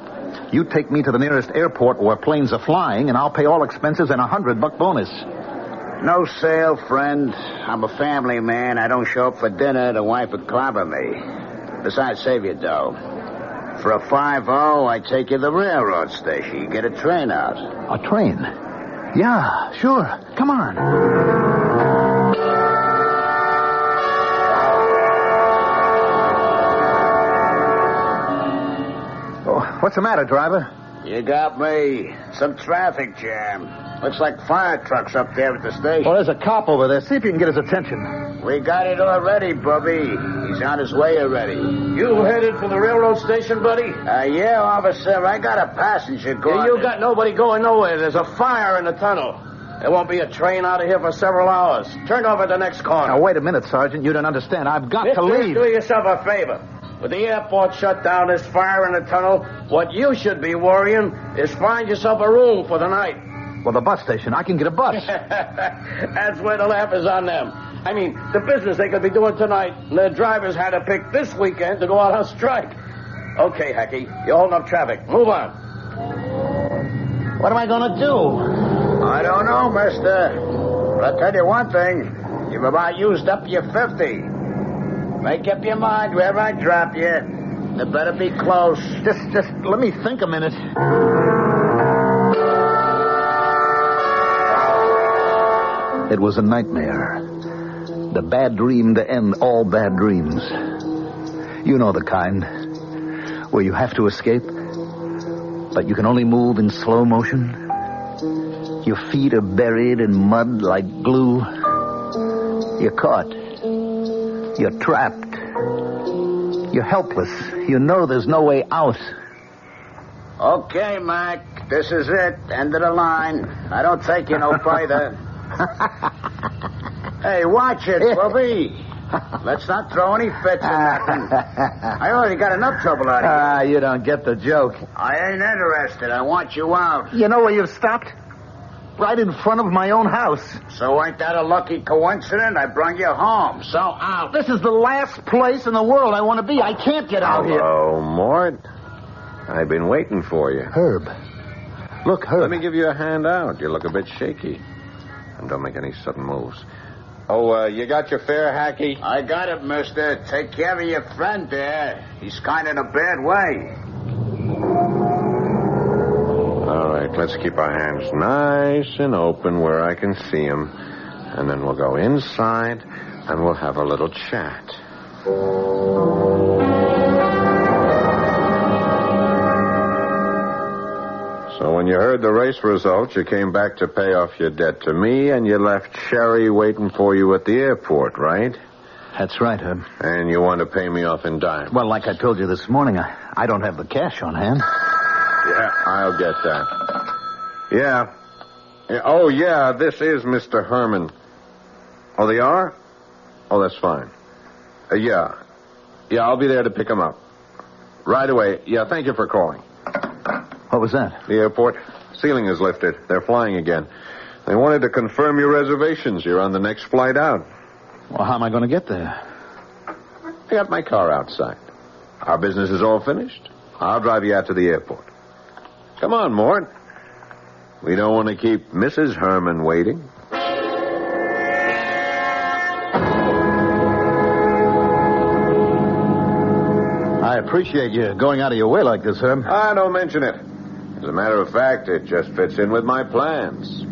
You take me to the nearest airport where planes are flying, and I'll pay all expenses and $100 bonus. No sale, friend. I'm a family man. I don't show up for dinner. The wife would clobber me. Besides, save your dough. For a 5-0, I take you to the railroad station. You get a train out. A train? Yeah, sure. Come on. Oh, what's the matter, driver? You got me. Some traffic jam. Looks like fire trucks up there at the station. Well, there's a cop over there. See if you can get his attention. We got it already, Bubby. He's on his way already. You headed for the railroad station, buddy? Yeah, officer. I got a passenger going. You got nobody going nowhere. There's a fire in the tunnel. There won't be a train out of here for several hours. Turn over at the next corner. Now, wait a minute, Sergeant. You don't understand. I've got to leave. Do yourself a favor. With the airport shut down, there's fire in the tunnel. What you should be worrying is find yourself a room for the night. Well, the bus station. I can get a bus. That's where the laugh is on them. I mean, the business they could be doing tonight, their drivers had to pick this weekend to go out on strike. Okay, Hacky, you're holding up traffic. Move on. What am I going to do? I don't know, mister. But I'll tell you one thing. You've about used up your 50. Make up your mind wherever I drop you. It better be close. Just let me think a minute. It was a nightmare. The bad dream to end all bad dreams. You know the kind. Where you have to escape, but you can only move in slow motion. Your feet are buried in mud like glue. You're caught. You're trapped. You're helpless. You know there's no way out. Okay, Mac. This is it. End of the line. I don't take you no further. Hey, watch it, Bobby. Let's not throw any fits in nothing. I already got enough trouble out of you. You don't get the joke. I ain't interested. I want you out. You know where you've stopped? Right in front of my own house. So ain't that a lucky coincidence? I brought you home. So out. This is the last place in the world I want to be. I can't get out here. Hello, Mort. I've been waiting for you. Herb. Look, Herb. Let me give you a hand out. You look a bit shaky. And don't make any sudden moves. Oh, you got your fare, Hacky? I got it, mister. Take care of your friend there. He's kind of in a bad way. All right, let's keep our hands nice and open where I can see him. And then we'll go inside and we'll have a little chat. So when you heard the race results, you came back to pay off your debt to me, and you left Sherry waiting for you at the airport, right? That's right, Herb. And you want to pay me off in dimes. Well, like I told you this morning, I don't have the cash on hand. Yeah, I'll get that. Yeah. Oh, yeah, this is Mr. Herman. Oh, they are? Oh, that's fine. Yeah. Yeah, I'll be there to pick him up. Right away. Yeah, thank you for calling. What was that? The airport. Ceiling is lifted. They're flying again. They wanted to confirm your reservations. You're on the next flight out. Well, how am I going to get there? I got my car outside. Our business is all finished. I'll drive you out to the airport. Come on, Mort. We don't want to keep Mrs. Herman waiting. I appreciate you going out of your way like this, Herb. Don't mention it. As a matter of fact, it just fits in with my plans.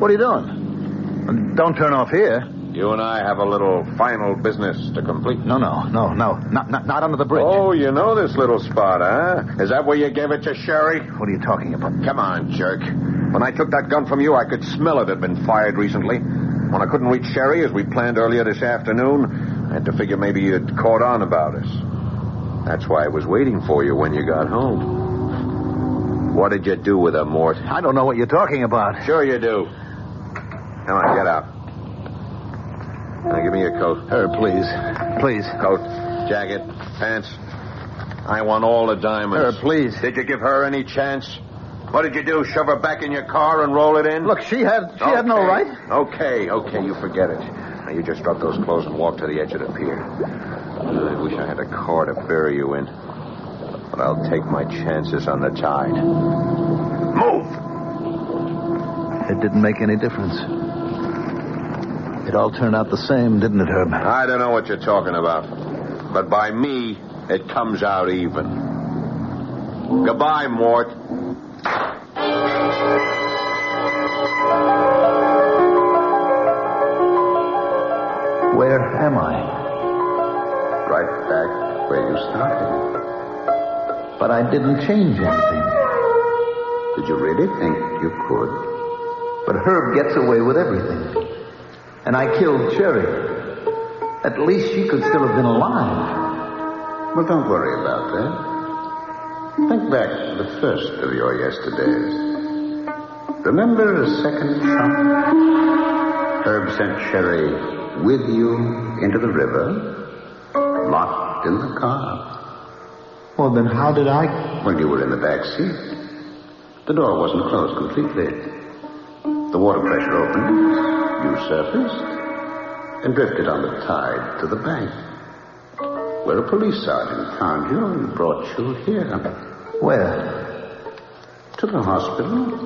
What are you doing? Don't turn off here. You and I have a little final business to complete. No. Not under the bridge. Oh, you know this little spot, huh? Is that where you gave it to Sherry? What are you talking about? Come on, jerk. When I took that gun from you, I could smell it had been fired recently. When I couldn't reach Sherry, as we planned earlier this afternoon, I had to figure maybe you'd caught on about us. That's why I was waiting for you when you got home. What did you do with her, Mort? I don't know what you're talking about. Sure you do. Come on, get out. Now, give me your coat. Herb, please. Please. Coat, jacket, pants. I want all the diamonds. Herb, please. Did you give her any chance? What did you do, shove her back in your car and roll it in? Look, she had no right. Okay, you forget it. Now, you just drop those clothes and walk to the edge of the pier. I wish I had a car to bury you in. But I'll take my chances on the tide. Move! It didn't make any difference. It all turned out the same, didn't it, Herb? I don't know what you're talking about. But by me, it comes out even. Goodbye, Mort. Where am I? Right back where you started. But I didn't change anything. Did you really think you could? But Herb gets away with everything. And I killed Sherry. At least she could still have been alive. Well, don't worry about that. Think back to the first of your yesterdays. Remember a second shot? Herb sent Sherry with you into the river, locked in the car. Well, then how did I... When you were in the back seat. The door wasn't closed completely. The water pressure opened, you surfaced, and drifted on the tide to the bank, where a police sergeant found you and brought you here. Where? To the hospital.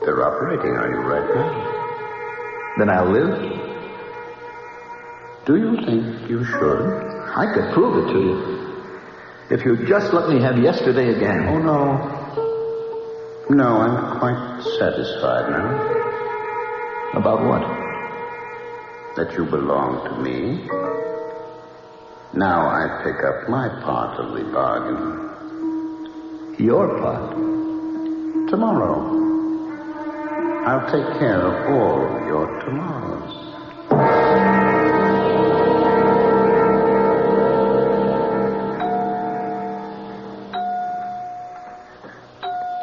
They're operating on you right now. Then I'll live? Do you think you should? I could prove it to you. If you'd just let me have yesterday again. Oh, no. No, I'm quite satisfied now. About what? That you belong to me. Now I pick up my part of the bargain. Your part? Tomorrow. I'll take care of all your tomorrows.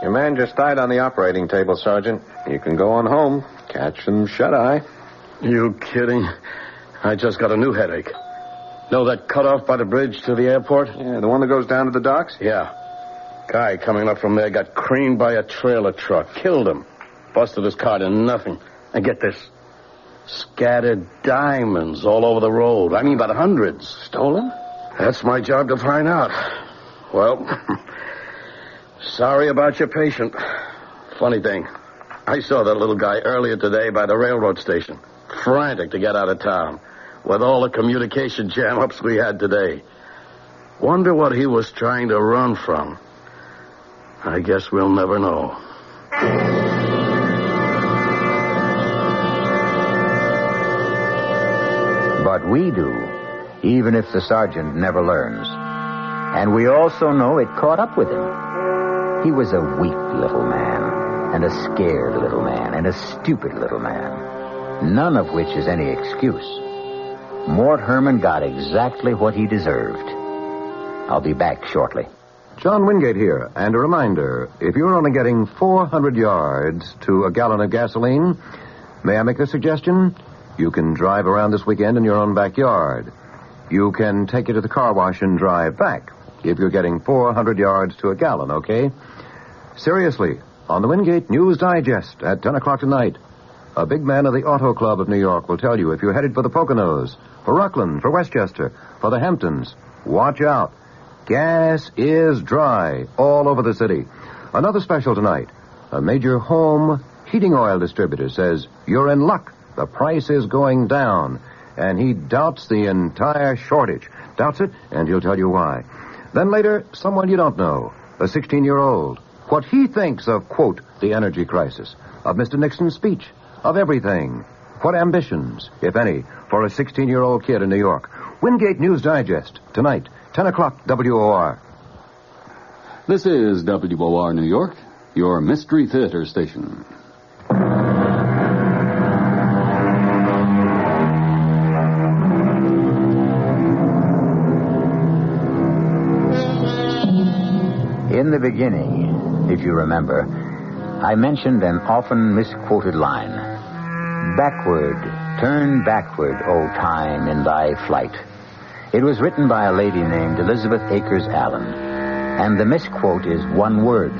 Your man just died on the operating table, Sergeant. You can go on home. Catch some shut-eye. You kidding? I just got a new headache. Know that cutoff by the bridge to the airport? Yeah, the one that goes down to the docks? Yeah. Guy coming up from there got creamed by a trailer truck. Killed him. Busted his car to nothing. And get this. Scattered diamonds all over the road. I mean, by the hundreds. Stolen? That's my job to find out. Well, sorry about your patient. Funny thing. I saw that little guy earlier today by the railroad station. Frantic to get out of town. With all the communication jam-ups we had today. Wonder what he was trying to run from. I guess we'll never know. But we do, even if the sergeant never learns. And we also know it caught up with him. He was a weak little man, and a scared little man, and a stupid little man. None of which is any excuse. Mort Herman got exactly what he deserved. I'll be back shortly. John Wingate here, and a reminder, if you're only getting 400 yards to a gallon of gasoline, may I make a suggestion? You can drive around this weekend in your own backyard. You can take it to the car wash and drive back if you're getting 400 yards to a gallon, okay? Seriously, on the Wingate News Digest at 10 o'clock tonight, a big man of the Auto Club of New York will tell you if you're headed for the Poconos, for Rockland, for Westchester, for the Hamptons, watch out. Gas is dry all over the city. Another special tonight. A major home heating oil distributor says you're in luck. The price is going down. And he doubts the entire shortage. Doubts it, and he'll tell you why. Then later, someone you don't know, a 16-year-old. What he thinks of, quote, the energy crisis, of Mr. Nixon's speech, of everything. What ambitions, if any, for a 16-year-old kid in New York. Wingate News Digest, tonight, 10 o'clock, WOR. This is WOR New York, your Mystery Theater station. In the beginning, if you remember, I mentioned an often misquoted line. Backward, turn backward, O time, in thy flight. It was written by a lady named Elizabeth Akers Allen, and the misquote is one word.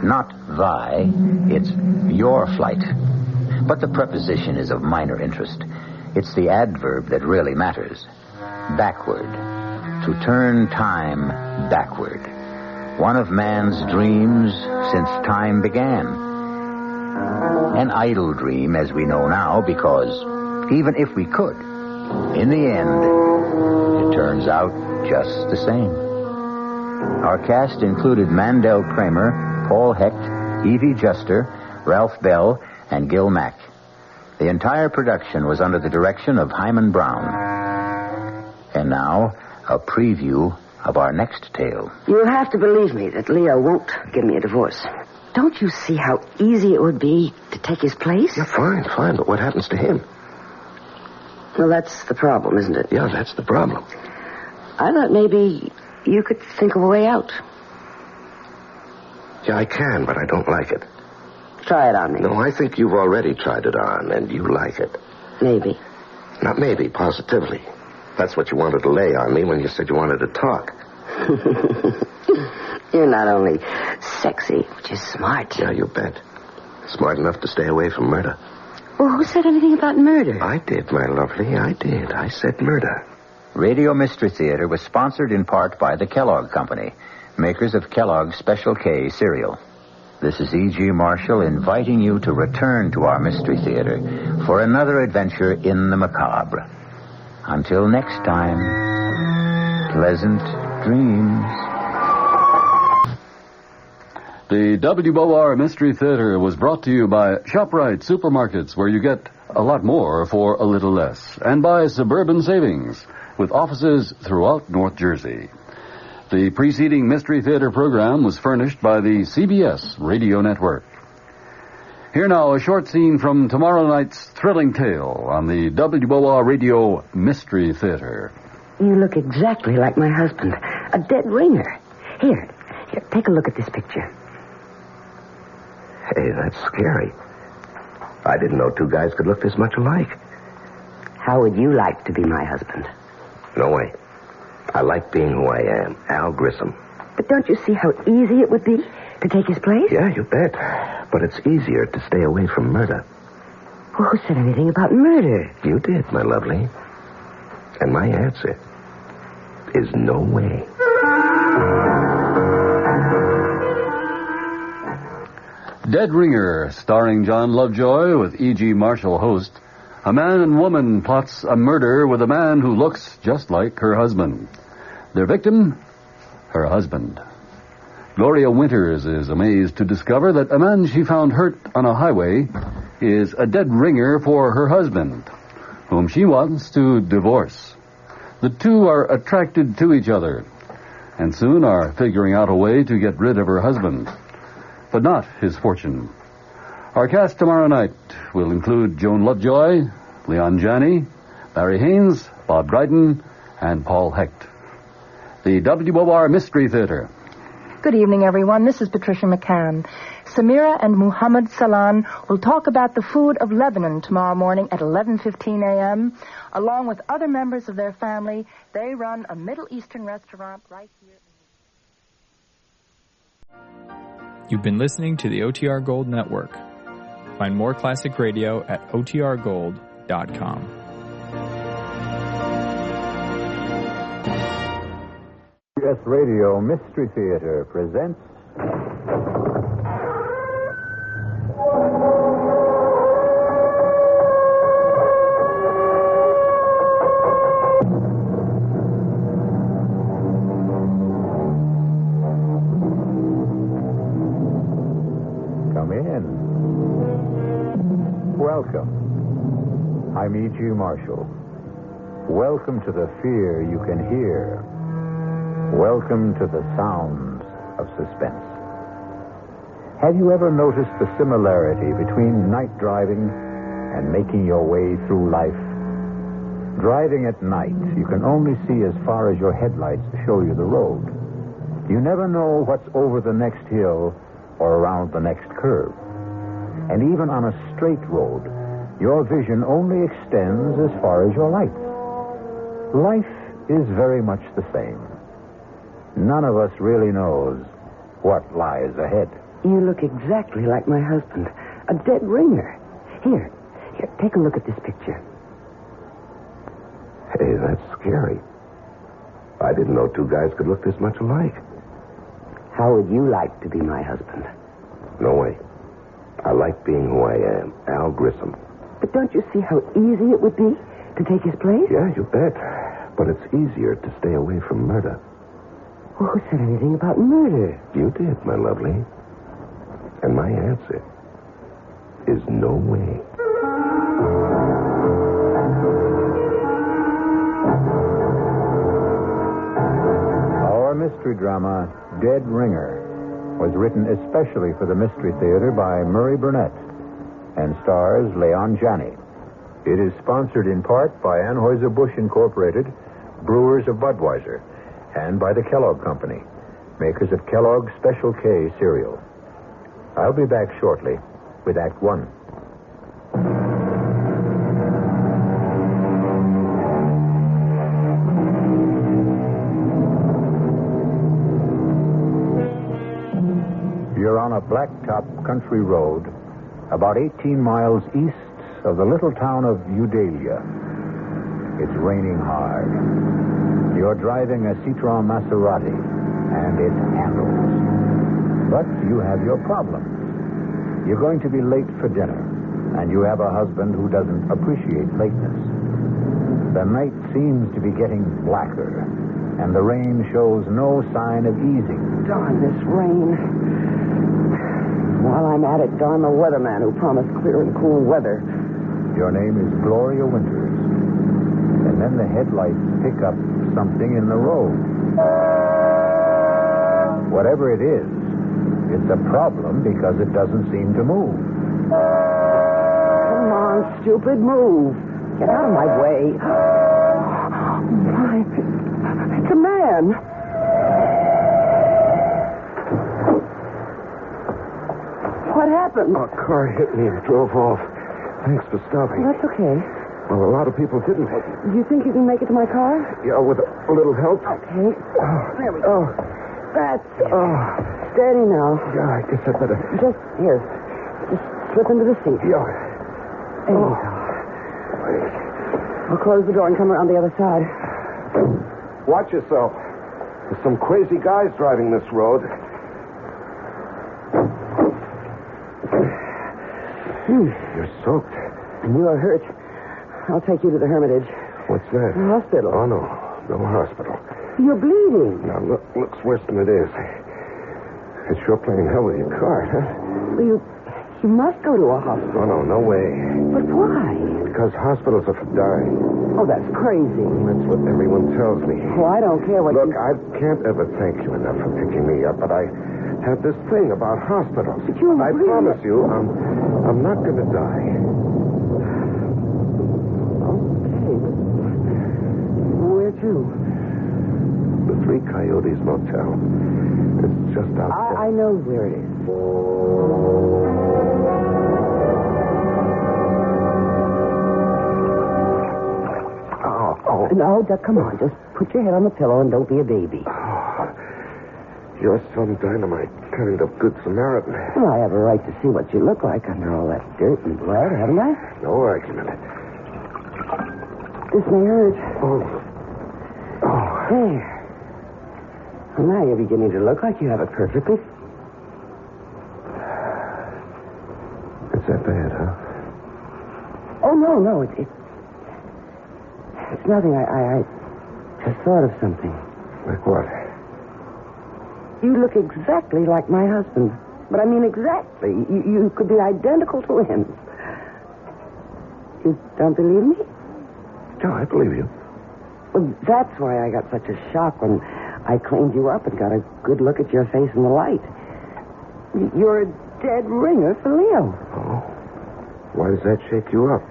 Not thy, it's your flight. But the preposition is of minor interest. It's the adverb that really matters. Backward. To turn time backward. One of man's dreams since time began. An idle dream, as we know now, because even if we could, in the end, it turns out just the same. Our cast included Mandel Kramer, Paul Hecht, Evie Juster, Ralph Bell, and Gil Mack. The entire production was under the direction of Hyman Brown. And now, a preview of our next tale. You'll have to believe me that Leo won't give me a divorce. Don't you see how easy it would be to take his place? Yeah, fine, but what happens to him? Well, that's the problem, isn't it? Yeah, that's the problem. I thought maybe you could think of a way out. Yeah, I can, but I don't like it. Try it on me. No, I think you've already tried it on, and you like it. Maybe. Not maybe, positively. That's what you wanted to lay on me when you said you wanted to talk. You're not only sexy, but you're smart. Yeah, you bet. Smart enough to stay away from murder. Well, who said anything about murder? I did, my lovely. I did. I said murder. Radio Mystery Theater was sponsored in part by the Kellogg Company, makers of Kellogg's Special K cereal. This is E.G. Marshall inviting you to return to our Mystery Theater for another adventure in the macabre. Until next time, pleasant dreams. The WOR Mystery Theater was brought to you by ShopRite Supermarkets, where you get a lot more for a little less, and by Suburban Savings, with offices throughout North Jersey. The preceding Mystery Theater program was furnished by the CBS Radio Network. Here now, a short scene from tomorrow night's thrilling tale on the WOR Radio Mystery Theater. You look exactly like my husband. A dead ringer. Here, take a look at this picture. Hey, that's scary. I didn't know two guys could look this much alike. How would you like to be my husband? No way. I like being who I am, Al Grissom. But don't you see how easy it would be to take his place? Yeah, you bet. But it's easier to stay away from murder. Well, who said anything about murder? You did, my lovely. And my answer is no way. Dead Ringer, starring John Lovejoy with E.G. Marshall host. A man and woman plots a murder with a man who looks just like her husband. Their victim, her husband. Gloria Winters is amazed to discover that a man she found hurt on a highway is a dead ringer for her husband, whom she wants to divorce. The two are attracted to each other, and soon are figuring out a way to get rid of her husband, but not his fortune. Our cast tomorrow night will include Joan Lovejoy, Leon Janney, Barry Haynes, Bob Dryden, and Paul Hecht. The WOR Mystery Theater. Good evening, everyone. This is Patricia McCann. Samira and Muhammad Salan will talk about the food of Lebanon tomorrow morning at 11:15 a.m. Along with other members of their family, they run a Middle Eastern restaurant right here. You've been listening to the OTR Gold Network. Find more classic radio at otrgold.com. CBS Radio Mystery Theater presents... Come in. Welcome. I'm E.G. Marshall. Welcome to the fear you can hear. Welcome to the sounds of suspense. Have you ever noticed the similarity between night driving and making your way through life? Driving at night, you can only see as far as your headlights show you the road. You never know what's over the next hill or around the next curve. And even on a straight road, your vision only extends as far as your lights. Life is very much the same. None of us really knows what lies ahead. You look exactly like my husband. A dead ringer. Here, take a look at this picture. Hey, that's scary. I didn't know two guys could look this much alike. How would you like to be my husband? No way. I like being who I am, Al Grissom. But don't you see how easy it would be to take his place? Yeah, you bet. But it's easier to stay away from murder. Well, who said anything about murder? You did, my lovely. And my answer is no way. Our mystery drama, Dead Ringer, was written especially for the Mystery Theater by Murray Burnett and stars Leon Janney. It is sponsored in part by Anheuser-Busch Incorporated, Brewers of Budweiser, and by the Kellogg Company, makers of Kellogg's Special K cereal. I'll be back shortly with Act One. down a blacktop country road about 18 miles east of the little town of Eudalia. It's raining hard. You're driving a Citroen Maserati, and it handles. But you have your problems. You're going to be late for dinner, and you have a husband who doesn't appreciate lateness. The night seems to be getting blacker, and the rain shows no sign of easing. Darn this rain. While I'm at it, darn the weatherman who promised clear and cool weather. Your name is Gloria Winters. And then the headlights pick up something in the road. Whatever it is, it's a problem because it doesn't seem to move. Come on, stupid, move. Get out of my way. My, it's a man. What happened? A car hit me and drove off. Thanks for stopping. That's okay. Well, a lot of people didn't. Do you think you can make it to my car? Yeah, with a little help. Okay. There we go. That's it. Steady now. Yeah, I guess I better. Just here. Just slip into the seat. Yeah. There you go. I'll close the door and come around the other side. Watch yourself. There's some crazy guys driving this road. You're soaked. And you are hurt. I'll take you to the Hermitage. What's that? The hospital. Oh, no. No hospital. You're bleeding. Now, looks worse than it is. It's sure playing hell with your car, huh? Well, you must go to a hospital. Oh, no way. But why? Because hospitals are for dying. Oh, that's crazy. That's what everyone tells me. Well, I don't care what Look, I can't ever thank you enough for picking me up, but I have this thing about hospitals. But you I promise you, I'm not going to die. Okay. Where to? The Three Coyotes Motel. It's just outside. I know where it is. Oh. No, come on. Just put your head on the pillow and don't be a baby. You're some dynamite kind of good Samaritan. Well, I have a right to see what you look like under all that dirt and blood, haven't I? No argument. This may hurt. Oh. There. Well, now you're beginning to look like you have it perfectly. It's that bad, huh? Oh, no. It's nothing. I just thought of something. Like what? You look exactly like my husband. But I mean exactly. You could be identical to him. You don't believe me? No, I believe you. Well, that's why I got such a shock when I cleaned you up and got a good look at your face in the light. You're a dead ringer for Leo. Oh? Why does that shake you up?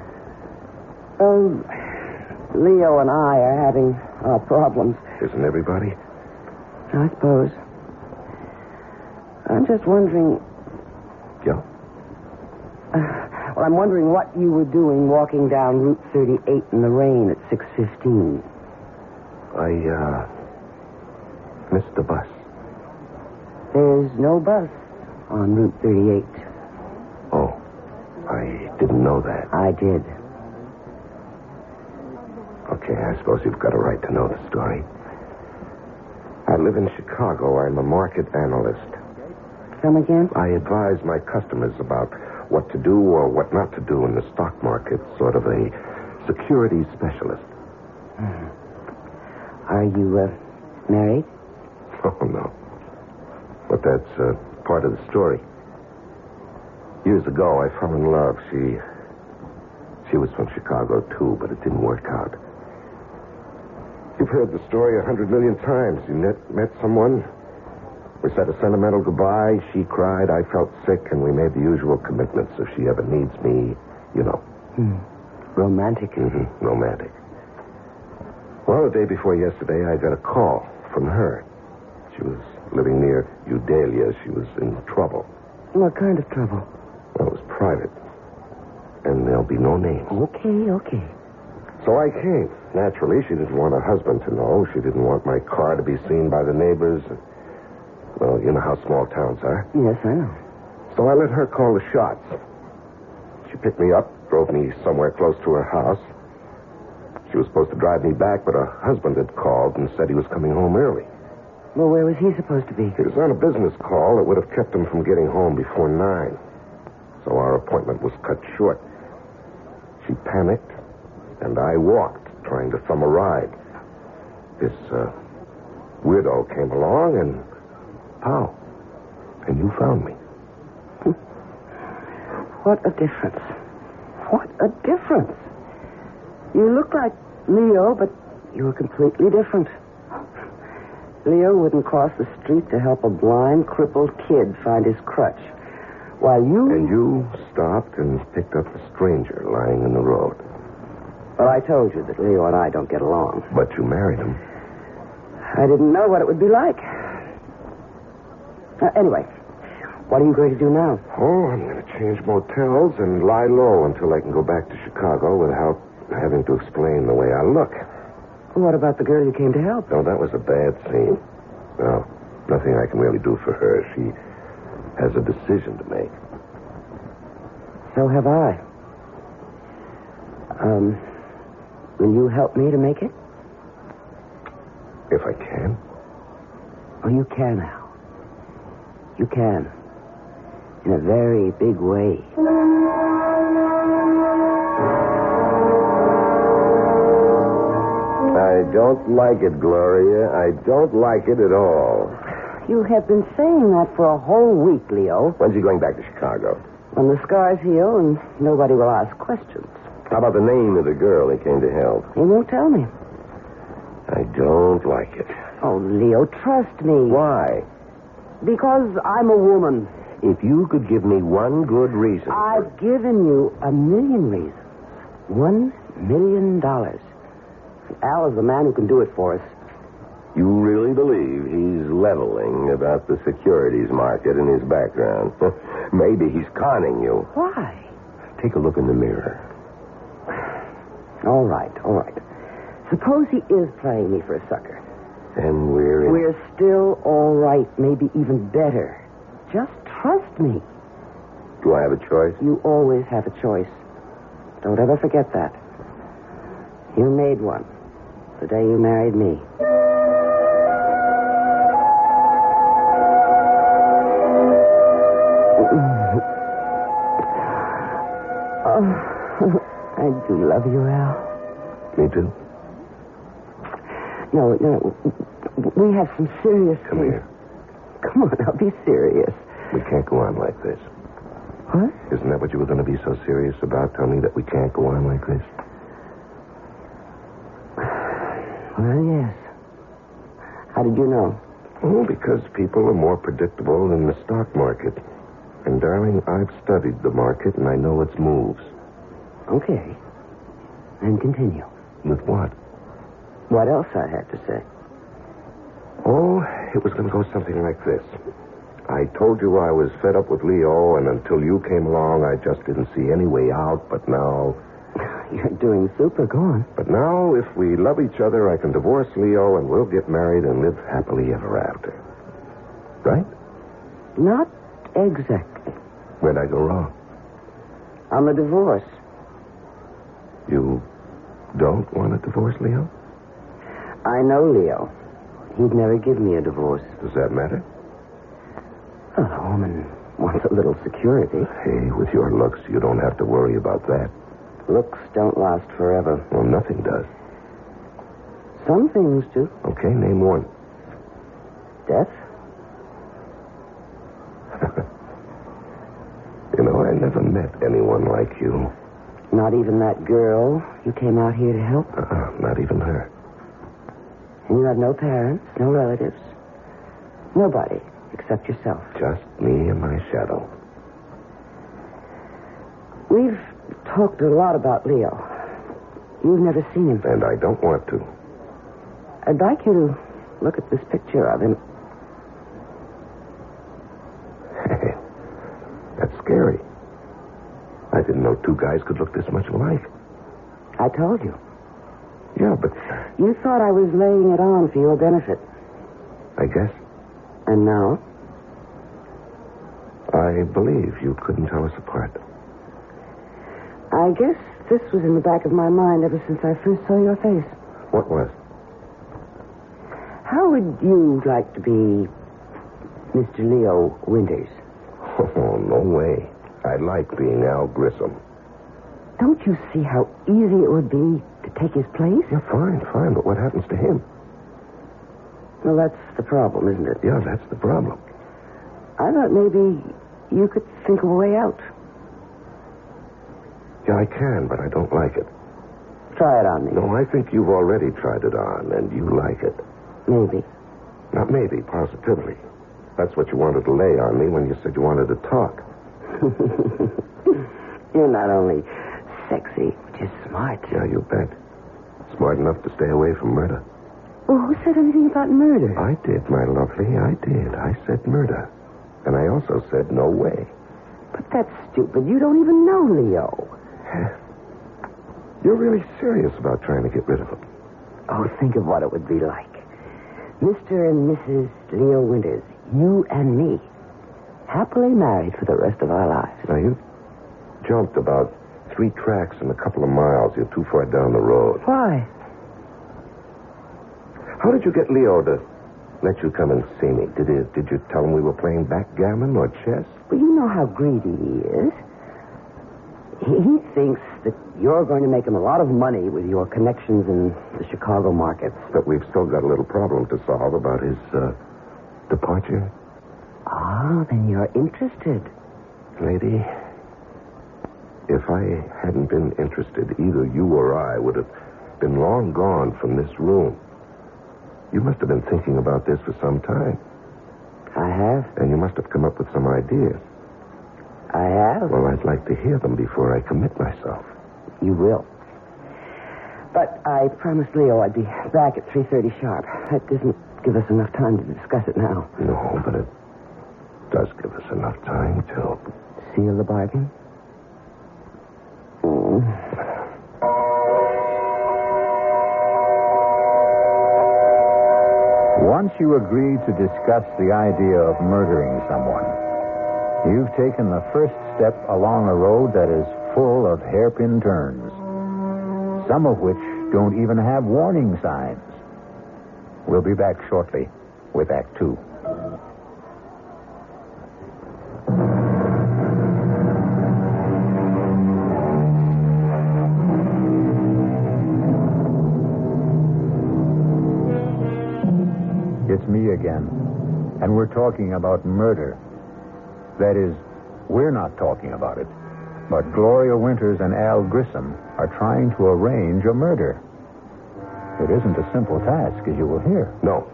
Leo and I are having our problems. Isn't everybody? I suppose. I'm just wondering... Yeah? Well, I'm wondering what you were doing walking down Route 38 in the rain at 6:15. I missed the bus. There's no bus on Route 38. Oh, I didn't know that. I did. Okay, I suppose you've got a right to know the story. I live in Chicago. I'm a market analyst. Come again? I advise my customers about what to do or what not to do in the stock market, sort of a security specialist. Are you, married? Oh, no. But that's part of the story. Years ago, I fell in love. She was from Chicago, too, but it didn't work out. You've heard the story 100 million times. You met someone. We said a sentimental goodbye. She cried. I felt sick, and we made the usual commitments. If she ever needs me, you know. Romantic. Mm-hmm. Romantic. Well, the day before yesterday, I got a call from her. She was living near Eudalia. She was in trouble. What kind of trouble? Well, it was private. And there'll be no names. Okay. So I came. Naturally, she didn't want her husband to know. She didn't want my car to be seen by the neighbors. Well, you know how small towns are. Yes, I know. So I let her call the shots. She picked me up, drove me somewhere close to her house. She was supposed to drive me back, but her husband had called and said he was coming home early. Well, where was he supposed to be? He was on a business call that would have kept him from getting home before 9. So our appointment was cut short. She panicked, and I walked, trying to thumb a ride. This weirdo came along, and pow. And you found me. What a difference. What a difference. You look like Leo, but you were completely different. Leo wouldn't cross the street to help a blind, crippled kid find his crutch. While you... And you stopped and picked up a stranger lying in the road. Well, I told you that Leo and I don't get along. But you married him. I didn't know what it would be like. Anyway, what are you going to do now? Oh, I'm going to change motels and lie low until I can go back to Chicago without having to explain the way I look. What about the girl you came to help? No, that was a bad scene. No, nothing I can really do for her. She has a decision to make. So have I. Will you help me to make it? If I can. Oh, you can, Al. You can. In a very big way. I don't like it, Gloria. I don't like it at all. You have been saying that for a whole week, Leo. When's he going back to Chicago? When the scars heal and nobody will ask questions. How about the name of the girl he came to help? He won't tell me. I don't like it. Oh, Leo, trust me. Why? Because I'm a woman. If you could give me one good reason. I've given you 1,000,000 reasons. $1 million. Al is the man who can do it for us. You really believe he's leveling about the securities market in his background? Maybe he's conning you. Why? Take a look in the mirror. All right. Suppose he is playing me for a sucker. And we're still all right, maybe even better. Just trust me. Do I have a choice? You always have a choice. Don't ever forget that. You made one the day you married me. Oh, I do love you, Al. Me too. No. We have some serious Come things. here. Come on, now, be serious. We can't go on like this. What? Isn't that what you were going to be so serious about? Tell me that we can't go on like this? Well, yes. How did you know? Oh, because people are more predictable than the stock market. And, darling, I've studied the market and I know its moves. Okay. And continue. With what? What else I had to say? Oh, it was going to go something like this. I told you I was fed up with Leo, and until you came along, I just didn't see any way out, but now... You're doing super. Go on. But now, if we love each other, I can divorce Leo, and we'll get married and live happily ever after. Right? Not exactly. Where'd I go wrong? On the divorce. You don't want a divorce, Leo? I know Leo. He'd never give me a divorce. Does that matter? Well, a woman wants a little security. Hey, with your looks, you don't have to worry about that. Looks don't last forever. Well, nothing does. Some things do. Okay, name one. Death? You know, I never met anyone like you. Not even that girl you came out here to help? Not even her. And you have no parents, no relatives. Nobody except yourself. Just me and my shadow. We've talked a lot about Leo. You've never seen him. And I don't want to. I'd like you to look at this picture of him. Hey, that's scary. I didn't know two guys could look this much alike. I told you. Yeah, but... You thought I was laying it on for your benefit. I guess. And now? I I believe you couldn't tell us apart. I guess this was in the back of my mind ever since I first saw your face. What was? How would you like to be Mr. Leo Winters? Oh, no way. I like being Al Grissom. Don't you see how easy it would be to take his place? Yeah, fine, but what happens to him? Well, that's the problem, isn't it? Yeah, that's the problem. I thought maybe you could think of a way out. Yeah, I can, but I don't like it. Try it on me. No, I think you've already tried it on, and you like it. Maybe. Not maybe, positively. That's what you wanted to lay on me when you said you wanted to talk. You're not only sexy, but you're smart. Yeah, you bet. Smart enough to stay away from murder. Well, who said anything about murder? I did, my lovely, I did. I said murder. And I also said no way. But that's stupid. You don't even know Leo. You're really serious about trying to get rid of him. Oh, think of what it would be like. Mr. and Mrs. Leo Winters, you and me, happily married for the rest of our lives. Now, you jumped about 3 tracks in a couple of miles. You're too far down the road. Why? How did you get Leo to let you come and see me? Did you tell him we were playing backgammon or chess? Well, you know how greedy he is. He thinks that you're going to make him a lot of money with your connections in the Chicago markets. But we've still got a little problem to solve about his departure. Ah, then you're interested. Lady, if I hadn't been interested, either you or I would have been long gone from this room. You must have been thinking about this for some time. I have. And you must have come up with some ideas. I have. Well, I'd like to hear them before I commit myself. You will. But I promised Leo I'd be back at 3:30 sharp. That doesn't give us enough time to discuss it now. No, but it does give us enough time to... Seal the bargain? Once you agree to discuss the idea of murdering someone, you've taken the first step along a road that is full of hairpin turns, some of which don't even have warning signs. We'll be back shortly with Act 2. It's me again, and we're talking about murder. That is, we're not talking about it, but Gloria Winters and Al Grissom are trying to arrange a murder. It isn't a simple task, as you will hear. No,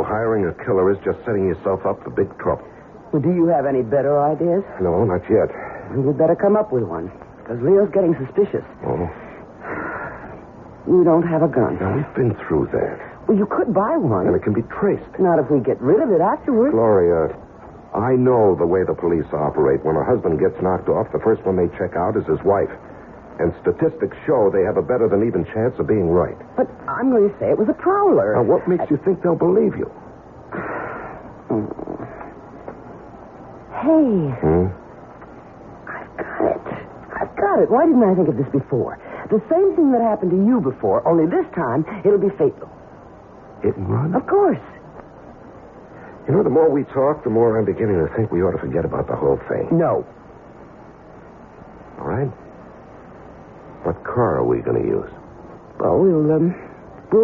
hiring a killer is just setting yourself up for big trouble. Well, do you have any better ideas? No, not yet. You'd better come up with one, because Leo's getting suspicious. Oh? You don't have a gun. Now, we've been through that. Well, you could buy one. And it can be traced. Not if we get rid of it afterwards. Gloria, I know the way the police operate. When a husband gets knocked off, the first one they check out is his wife. And statistics show they have a better than even chance of being right. But I'm going to say it was a prowler. Now, what makes you think they'll believe you? Hey. I've got it. Why didn't I think of this before? The same thing that happened to you before, only this time it'll be fatal. Hit and run? Of course. You know, the more we talk, the more I'm beginning to think we ought to forget about the whole thing. No. All right. What car are we going to use? Well, we'll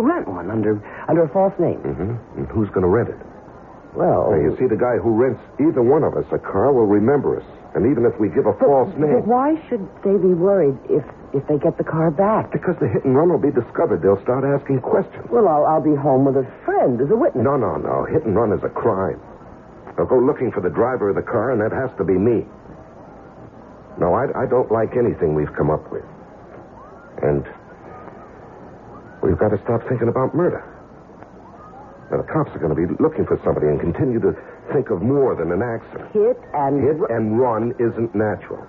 rent one under a false name. Mm-hmm. And who's going to rent it? Well... Now, you see, the guy who rents either one of us a car will remember us. And even if we give a false name... But why should they be worried if they get the car back? Because the hit and run will be discovered. They'll start asking questions. Well, I'll be home with a friend as a witness. No. Hit and run is a crime. They'll go looking for the driver of the car, and that has to be me. No, I don't like anything we've come up with. And we've got to stop thinking about murder. Now, the cops are going to be looking for somebody and continue to think of more than an accident. Hit and run isn't natural.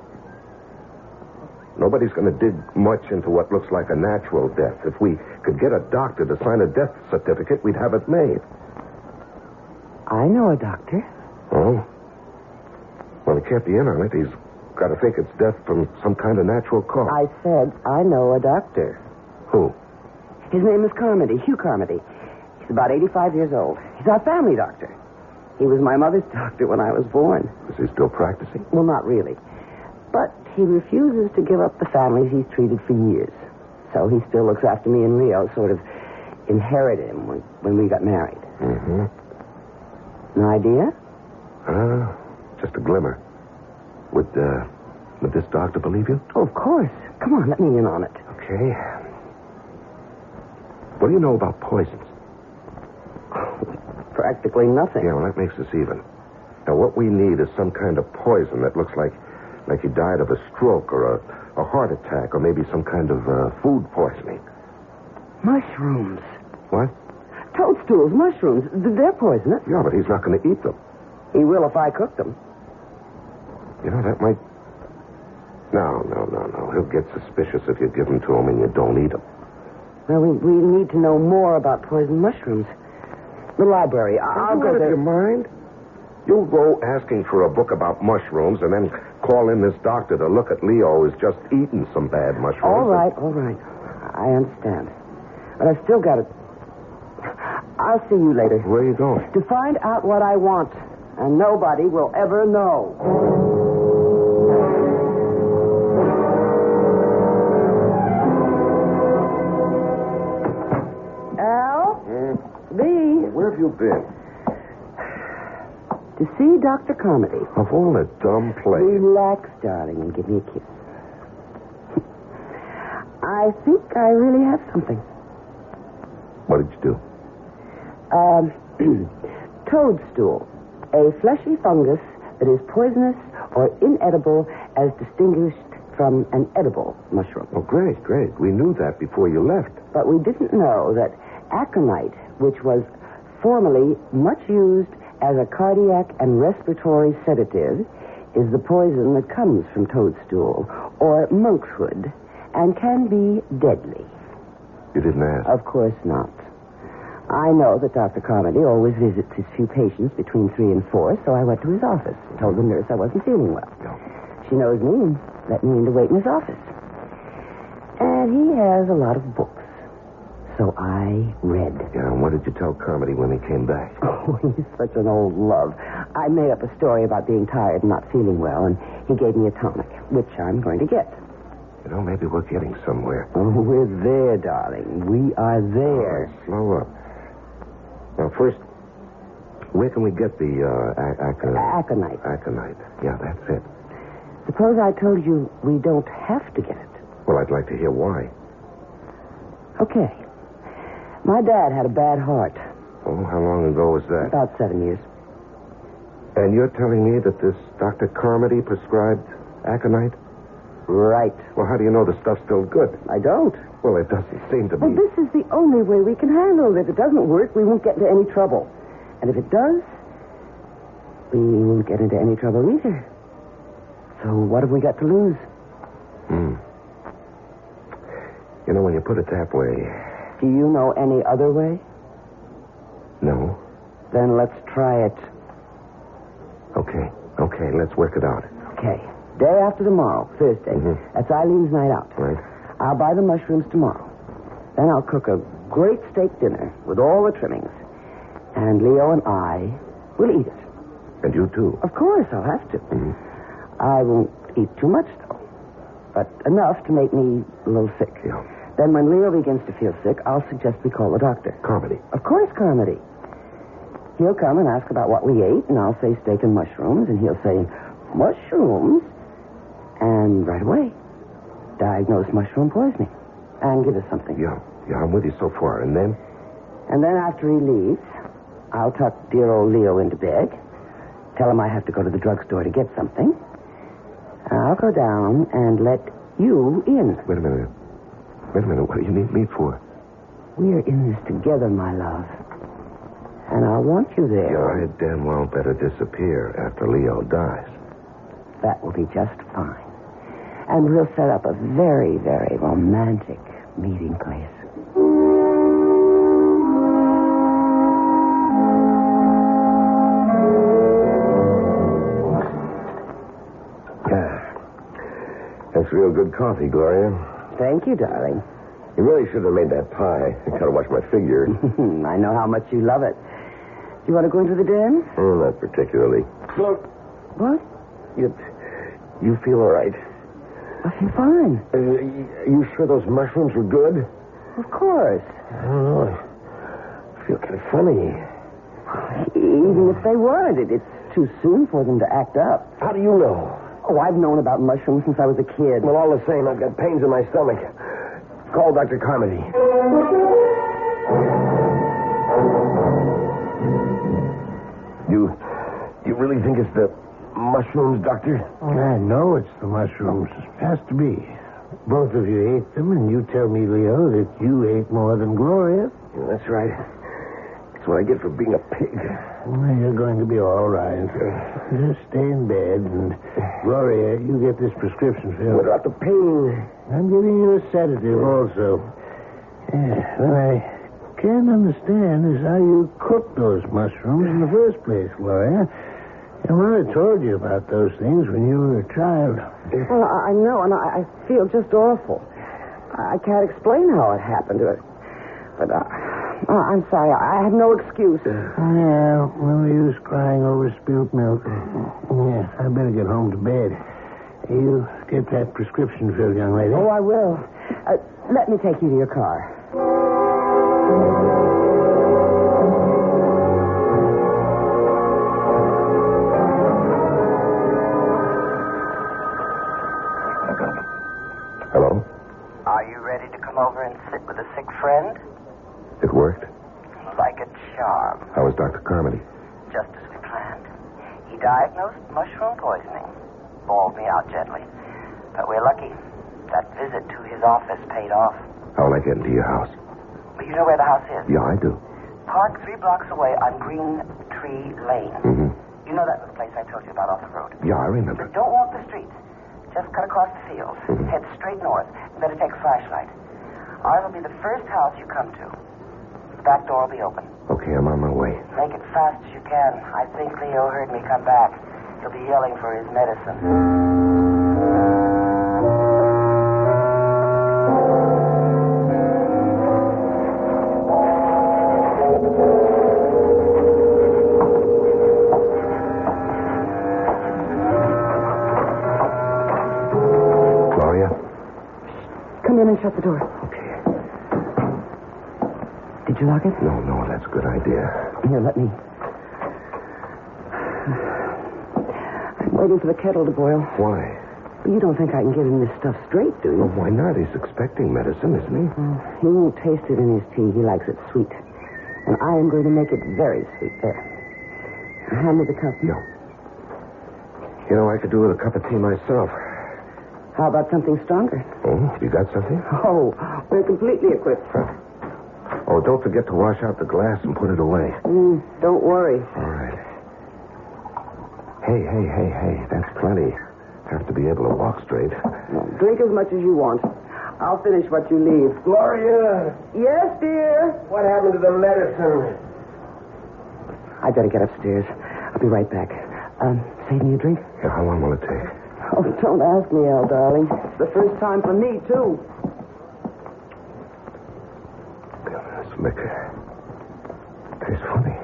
Nobody's going to dig much into what looks like a natural death. If we could get a doctor to sign a death certificate, we'd have it made. I know a doctor. Oh? Well, he can't be in on it. He's got to think it's death from some kind of natural cause. I said I know a doctor. Who? His name is Carmody, Hugh Carmody. He's about 85 years old. He's our family doctor. He was my mother's doctor when I was born. Is he still practicing? Well, not really. But he refuses to give up the families he's treated for years. So he still looks after me and Leo, sort of inherited him when we got married. Mm-hmm. An idea? Just a glimmer. Would this doctor believe you? Oh, of course. Come on, let me in on it. Okay. What do you know about poisons? Practically nothing. Yeah, well, that makes us even. Now, what we need is some kind of poison that looks like he died of a stroke or a heart attack or maybe some kind of food poisoning. Mushrooms. What? Toadstools, mushrooms. They're poisonous. Yeah, but he's not going to eat them. He will if I cook them. You know, that might... No. He'll get suspicious if you give them to him and you don't eat them. Well, we need to know more about poison mushrooms. The library. I'll go there. Your mind? You'll go asking for a book about mushrooms and then call in this doctor to look at Leo who's just eaten some bad mushrooms. All right. I understand. But I've still got it. I'll see you later. Where are you going? To find out what I want. And nobody will ever know. Where have you been? To see Dr. Carmody. Of all the dumb places. Relax, darling, and give me a kiss. I think I really have something. What did you do? Toadstool. A fleshy fungus that is poisonous or inedible as distinguished from an edible mushroom. Oh, great. We knew that before you left. But we didn't know that aconite, which was formerly much used as a cardiac and respiratory sedative, is the poison that comes from toadstool or monkshood and can be deadly. You didn't ask? Of course not. I know that Dr. Carmody always visits his few patients between 3 and 4, so I went to his office. Told the nurse I wasn't feeling well. No. She knows me and let me in to wait in his office. And he has a lot of books. So I read. Yeah, and what did you tell Carmody when he came back? Oh, he's such an old love. I made up a story about being tired and not feeling well, and he gave me a tonic, which I'm going to get. You know, maybe we're getting somewhere. Oh, we're there, darling. We are there. All right, slow up. Now, first, where can we get the aconite? Aconite. Yeah, that's it. Suppose I told you we don't have to get it. Well, I'd like to hear why. Okay. My dad had a bad heart. Oh, how long ago was that? About 7 years. And you're telling me that this Dr. Carmody prescribed aconite? Right. Well, how do you know the stuff's still good? I don't. Well, it doesn't seem to be. Well, this is the only way we can handle it. If it doesn't work, we won't get into any trouble. And if it does, we won't get into any trouble either. So what have we got to lose? You know, when you put it that way... Do you know any other way? No. Then let's try it. Okay, let's work it out. Okay. Day after tomorrow, Thursday. Mm-hmm. That's Eileen's night out. Right. I'll buy the mushrooms tomorrow. Then I'll cook a great steak dinner with all the trimmings. And Leo and I will eat it. And you too? Of course, I'll have to. Mm-hmm. I won't eat too much, though. But enough to make me a little sick. Yeah. Then when Leo begins to feel sick, I'll suggest we call the doctor. Carmody? Of course, Carmody. He'll come and ask about what we ate, and I'll say steak and mushrooms, and he'll say, mushrooms? And right away, diagnose mushroom poisoning and give us something. Yeah, I'm with you so far. And then? And then after he leaves, I'll tuck dear old Leo into bed, tell him I have to go to the drugstore to get something. I'll go down and let you in. Wait a minute. What do you need me for? We're in this together, my love. And I want you there. Yeah, I damn well better disappear after Leo dies. That will be just fine. And we'll set up a very, very romantic meeting place. good coffee, Gloria. Thank you, darling. You really should have made that pie. I gotta watch my figure. I know how much you love it. You want to go into the den? Oh, not particularly. Look. What? You feel all right? I feel fine. You sure those mushrooms were good? Of course. I don't know. I feel kind of funny. Even if they weren't, it's too soon for them to act up. How do you know? Oh, I've known about mushrooms since I was a kid. Well, all the same, I've got pains in my stomach. Call Dr. Carmody. You really think it's the mushrooms, Doctor? I know it's the mushrooms. Has to be. Both of you ate them, and you tell me, Leo, that you ate more than Gloria. Yeah, that's right. That's what I get for being a pig. Well, you're going to be all right. Just stay in bed, and Gloria, you get this prescription filled. What about the pain? I'm giving you a sedative also. Yeah, what I can't understand is how you cooked those mushrooms in the first place, Gloria. Your mother told you about those things when you were a child. Well, I know, and I feel just awful. I can't explain how it happened. But I'm sorry. I have no excuse. Yeah, no use crying over spilt milk. Yeah, I better get home to bed. You get that prescription filled, young lady. Oh, I will. Let me take you to your car. Hello? Are you ready to come over and sit with a sick friend? It worked? Like a charm. How was Dr. Carmody? Just as we planned. He diagnosed mushroom poisoning. Bawled me out gently. But we're lucky. That visit to his office paid off. How'll I get into your house? You know where the house is? Yeah, I do. Park 3 blocks away on Green Tree Lane. Mm-hmm. You know that was the place I told you about off the road? Yeah, I remember. Don't walk the streets. Just cut across the fields. Mm-hmm. Head straight north. You better take a flashlight. Ours will be the first house you come to. The back door will be open. Okay, I'm on my way. Make it fast as you can. I think Leo heard me come back. He'll be yelling for his medicine. Shut the door. Okay. Did you lock it? No, that's a good idea. Here, let me. I'm waiting for the kettle to boil. Why? You don't think I can give him this stuff straight, do you? Well, why not? He's expecting medicine, isn't he? He won't taste it in his tea. He likes it sweet. And I am going to make it very sweet. There. Hand me the cup. No. You know, I could do with a cup of tea myself. How about something stronger? Oh, you got something? Oh, we're completely equipped. Oh, don't forget to wash out the glass and put it away. Don't worry. All right. Hey. That's plenty. Have to be able to walk straight. Drink as much as you want. I'll finish what you leave. Gloria! Yes, dear? What happened to the medicine? I better get upstairs. I'll be right back. Save me a drink? Yeah, how long will it take? Oh, don't ask me, Al, darling. It's the first time for me, too. This liquor tastes funny.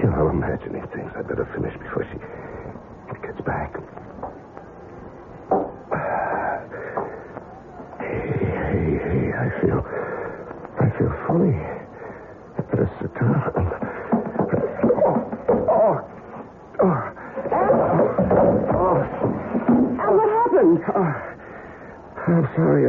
You know, I'll imagine these things. I'd better finish before she gets back. Hey, I feel funny. I better sit down. I'm sorry.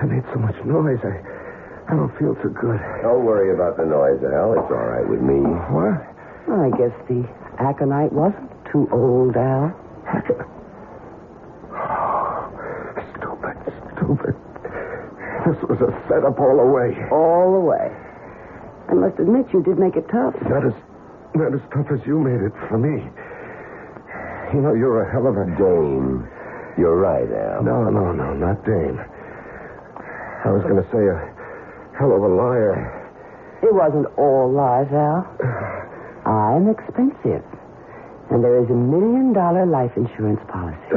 I made so much noise. I don't feel too good. Don't worry about the noise, Al. It's all right with me. What? Well, I guess the aconite wasn't too old, Al. Stupid. This was a setup all the way. All the way. I must admit you did make it tough. Not as tough as you made it for me. You know, you're a hell of a Dame. You're right, Al. No, not Dame. I was going to say a hell of a liar. It wasn't all lies, Al. I'm expensive. And there is $1 million life insurance policy.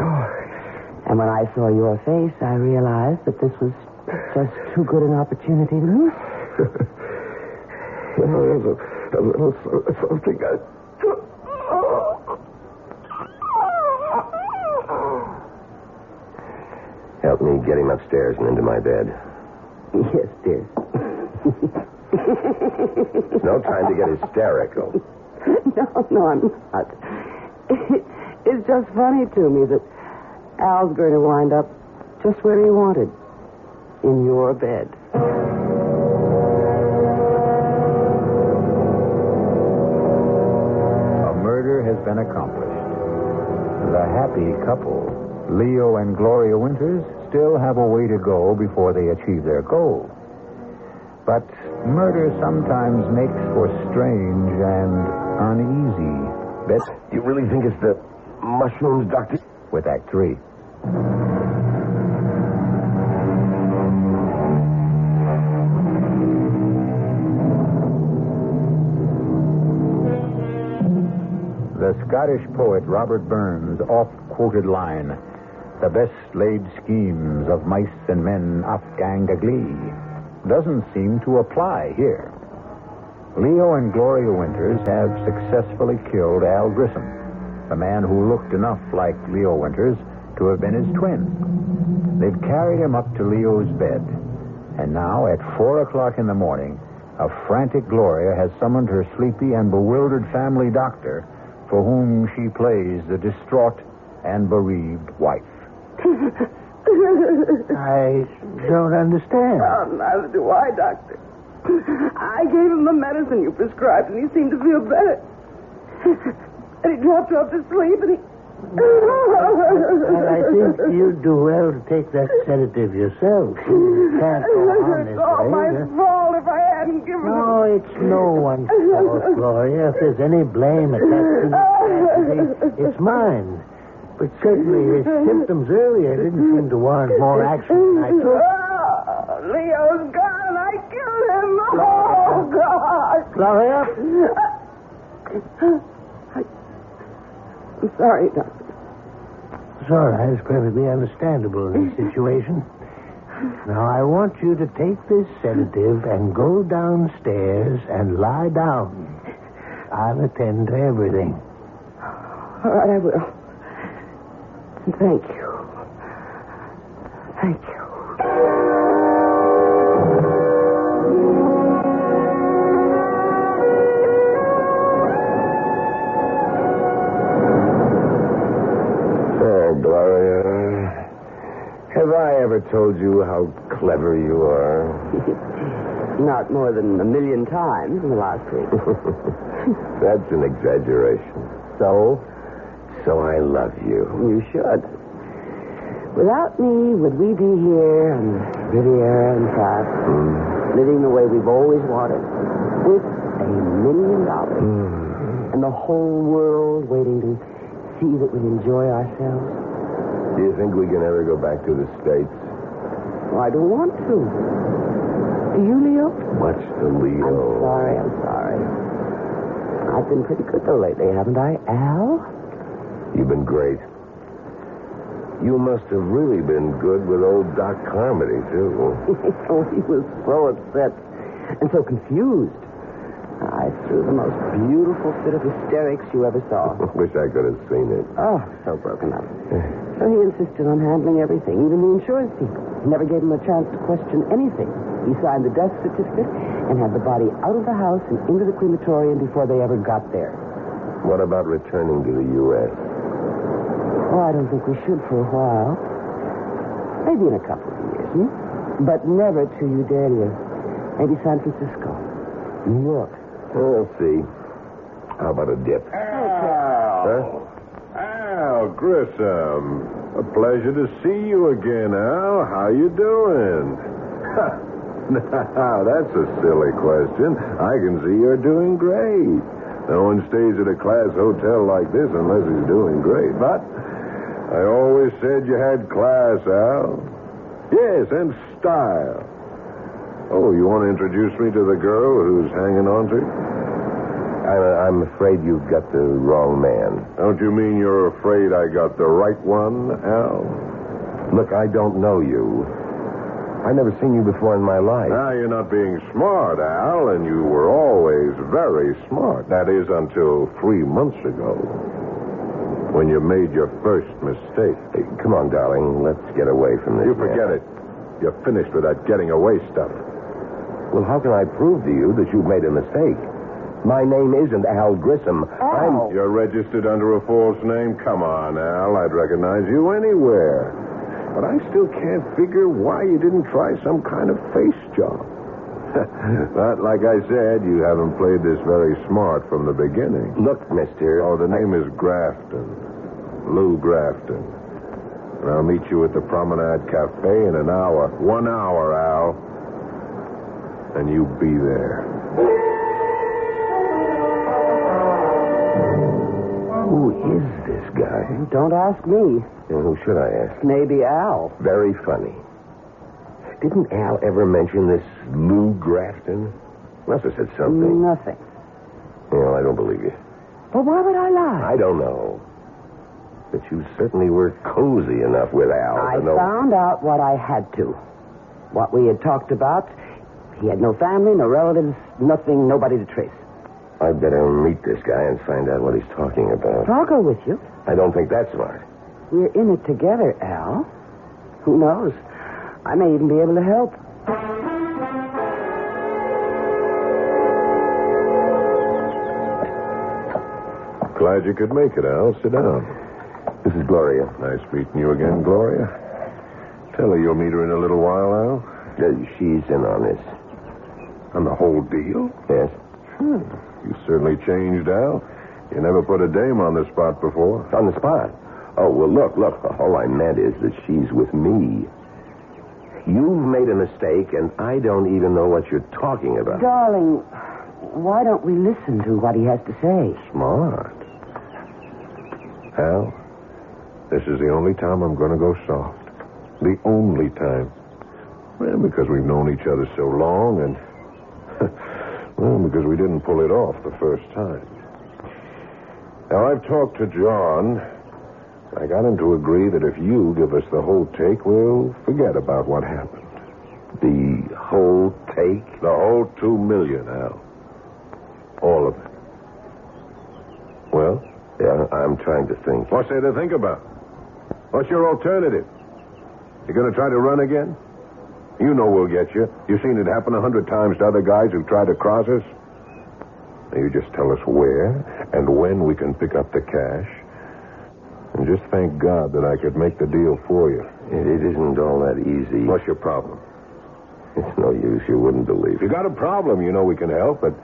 And when I saw your face, I realized that this was just too good an opportunity to miss. There's a little something Help me get him upstairs and into my bed. Yes, dear. It's no time to get hysterical. No, I'm not. It's just funny to me that Al's going to wind up just where he wanted. In your bed. A murder has been accomplished. The happy couple, Leo and Gloria Winters, still have a way to go before they achieve their goal. But murder sometimes makes for strange and uneasy bits. You really think it's the mushrooms, Doctor? With Act 3. The Scottish poet Robert Burns' oft-quoted line, "The best laid schemes of mice and men oft gang a glee," doesn't seem to apply here. Leo and Gloria Winters have successfully killed Al Grissom, the man who looked enough like Leo Winters to have been his twin. They've carried him up to Leo's bed, and now at 4 o'clock in the morning, a frantic Gloria has summoned her sleepy and bewildered family doctor, for whom she plays the distraught and bereaved wife. I don't understand. Oh, neither do I, Doctor. I gave him the medicine you prescribed, and he seemed to feel better. And he dropped off to sleep, and he... And I think you'd do well to take that sedative yourself. You can't go on this It's all way. my fault if I hadn't given him... No, it's no one's fault, Gloria. If there's any blame attached to this tragedy, it's mine. But certainly his symptoms earlier didn't seem to warrant more action than I took. Leo's gone, and I killed him. Oh, God. Gloria? I'm sorry, Doctor. It's all right. It's perfectly understandable in this situation. Now, I want you to take this sedative and go downstairs and lie down. I'll attend to everything. All right, I will. Thank you. Thank you. Gloria, have I ever told you how clever you are? Not more than 1,000,000 times in the last week. That's an exaggeration. So I love you. You should. Without me, would we be here on Riviera and Pratt, living the way we've always wanted, with $1 million, and the whole world waiting to see that we enjoy ourselves? Do you think we can ever go back to the States? Well, I don't want to. Do you, Leo? Much to Leo. I'm sorry. I've been pretty good, though, lately, haven't I, Al? You've been great. You must have really been good with old Doc Carmody, too. Oh, he was so upset and so confused. I threw the most beautiful fit of hysterics you ever saw. Wish I could have seen it. Oh, so broken up. So he insisted on handling everything, even the insurance people. He never gave him a chance to question anything. He signed the death certificate and had the body out of the house and into the crematorium before they ever got there. What about returning to the U.S.? Oh, I don't think we should for a while. Maybe in a couple of years, But never to Udalia. Maybe San Francisco. New York. We'll see. How about a dip? Al Grissom. A pleasure to see you again, Al. How you doing? Now, that's a silly question. I can see you're doing great. No one stays at a class hotel like this unless he's doing great. But I always said you had class, Al. Yes, and style. Oh, you want to introduce me to the girl who's hanging on to you? I'm afraid you've got the wrong man. Don't you mean you're afraid I got the right one, Al? Look, I don't know you. I've never seen you before in my life. Now you're not being smart, Al, and you were always very smart. That is, until 3 months ago, when you made your first mistake. Hey, come on, darling. Let's get away from this. You forget it. You're finished with that getting away stuff. Well, how can I prove to you that you've made a mistake? My name isn't Al Grissom. Al. You're registered under a false name? Come on, Al. I'd recognize you anywhere. But I still can't figure why you didn't try some kind of face job. But like I said, you haven't played this very smart from the beginning. Look, mister... Oh, the name is Grafton. Lou Grafton. And I'll meet you at the Promenade Cafe in an hour. 1 hour, Al. And you be there. Who is this guy? Don't ask me. And who should I ask? Maybe Al. Very funny. Didn't Al ever mention this Lou Grafton? Must have said something. Nothing. Well, I don't believe you. Well, why would I lie? I don't know. But you certainly were cozy enough with Al I to know... found out what I had to. What we had talked about. He had no family, no relatives, nothing, nobody to trace. I'd better meet this guy and find out what he's talking about. I'll go with you. I don't think that's smart. We're in it together, Al. Who knows? I may even be able to help. Glad you could make it, Al. Sit down. This is Gloria. Nice meeting you again, Gloria. Tell her you'll meet her in a little while, Al. She's in on this. On the whole deal? Yes. You certainly changed, Al. You never put a dame on the spot before. On the spot? Oh, well, look. All I meant is that she's with me. You've made a mistake, and I don't even know what you're talking about. Darling, why don't we listen to what he has to say? Smart. Al, this is the only time I'm going to go soft. The only time. Well, because we've known each other so long, and... well, because we didn't pull it off the first time. Now, I've talked to John. I got him to agree that if you give us the whole take, we'll forget about what happened. The whole take? The whole $2 million, Al. All of it. Well? Yeah, I'm trying to think. What's there to think about? What's your alternative? You going to try to run again? You know we'll get you. You've seen it happen 100 times to other guys who've tried to cross us. Now, you just tell us where and when we can pick up the cash. And just thank God that I could make the deal for you. It isn't all that easy. What's your problem? It's no use. You wouldn't believe If you got a problem, you know we can help, but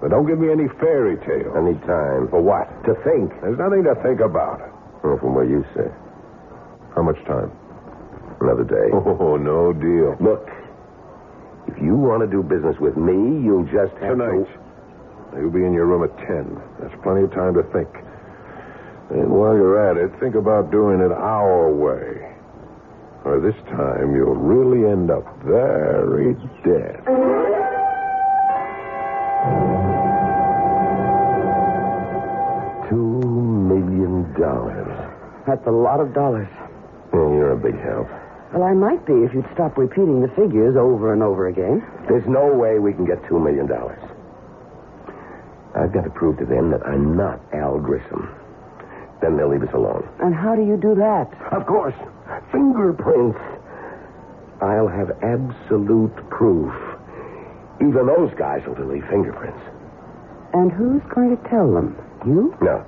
don't give me any fairy tale. Any time. For what? To think. There's nothing to think about. Well, from what you say. How much time? Another day. Oh, no deal. Look, if you want to do business with me, you'll just have Tonight. You'll be in your room at 10. That's plenty of time to think. And while you're at it, think about doing it our way. Or this time, you'll really end up very dead. $2 million. That's a lot of dollars. Well, you're a big help. Well, I might be if you'd stop repeating the figures over and over again. There's no way we can get $2 million. I've got to prove to them that I'm not Al Grissom. Then they'll leave us alone. And how do you do that? Of course. Fingerprints. I'll have absolute proof. Even those guys will leave fingerprints. And who's going to tell them? You? No.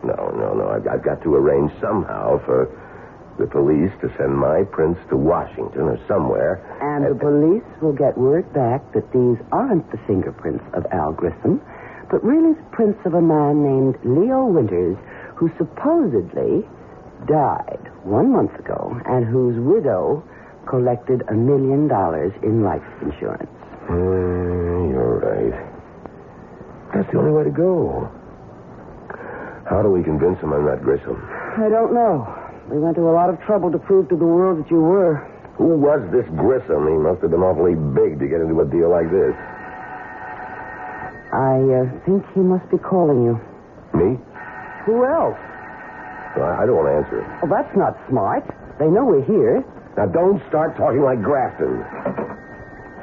I've got to arrange somehow for the police to send my prints to Washington or somewhere. And the police will get word back that these aren't the fingerprints of Al Grissom, but really the prints of a man named Leo Winters, who supposedly died 1 month ago and whose widow collected $1 million in life insurance. You're right. That's the only way to go. How do we convince them I'm not Grissom? I don't know. We went to a lot of trouble to prove to the world that you were. Who was this Grissom? He must have been awfully big to get into a deal like this. I think he must be calling you. Me? Who else? I don't want to answer it. Well, that's not smart. They know we're here. Now, don't start talking like Grafton.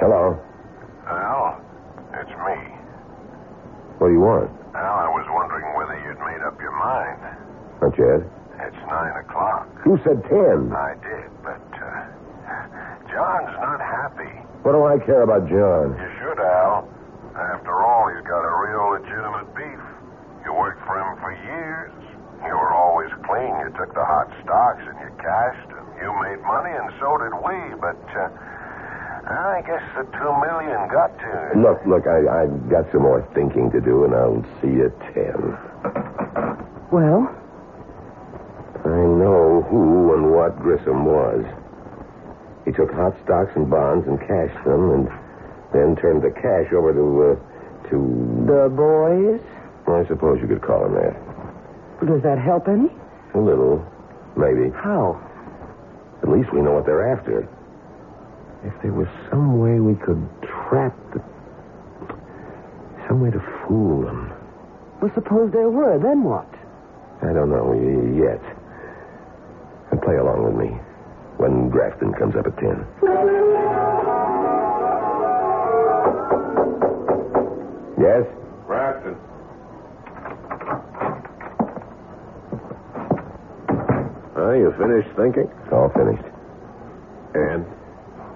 Hello? Al, it's me. What do you want? Al, I was wondering whether you'd made up your mind. Not yet. It's 9 o'clock. You said 10. I did, but John's not happy. What do I care about John? You should, Al. After all, he's got a real legitimate beef. You worked for him for years. You were always clean. You took the hot stocks and you cashed, and you made money, and so did we. But I guess the $2 million got to you. Look, I've got some more thinking to do, and I'll see you at 10. Well? I know who and what Grissom was. He took hot stocks and bonds and cashed them, and then turned the cash over to... The boys? I suppose you could call him that. Does that help any? A little. Maybe. How? At least we know what they're after. If there was some way we could trap the... Some way to fool them. Well, suppose there were. Then what? I don't know yet. And play along with me when Grafton comes up at 10. Yes? Grafton. You finished thinking? All finished. And?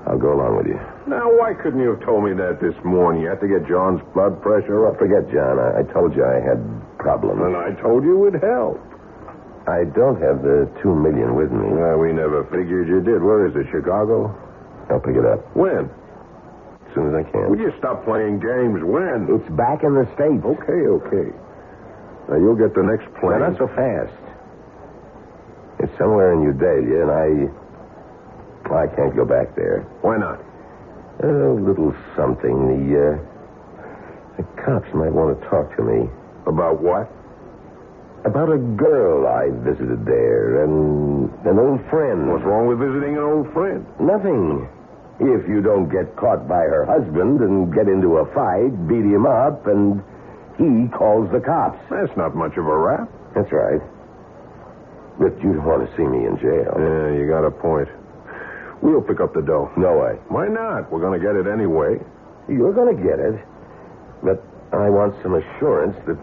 I'll go along with you. Now, why couldn't you have told me that this morning? You had to get John's blood pressure up. Forget John. I told you I had problems. And I told you it would help. I don't have the $2 million with me. We never figured you did. Where is it, Chicago? I'll pick it up. When? As soon as I can. Would you stop playing games? When? It's back in the States. Okay. Now, you'll get the next plane. Now, not so fast. It's somewhere in Udalia, and I can't go back there. Why not? A little something. The cops might want to talk to me. About what? About a girl I visited there, and an old friend. What's wrong with visiting an old friend? Nothing. If you don't get caught by her husband and get into a fight, beat him up, and he calls the cops. That's not much of a rap. That's right. But you don't want to see me in jail. Yeah, you got a point. We'll pick up the dough. No way. Why not? We're going to get it anyway. You're going to get it. But I want some assurance that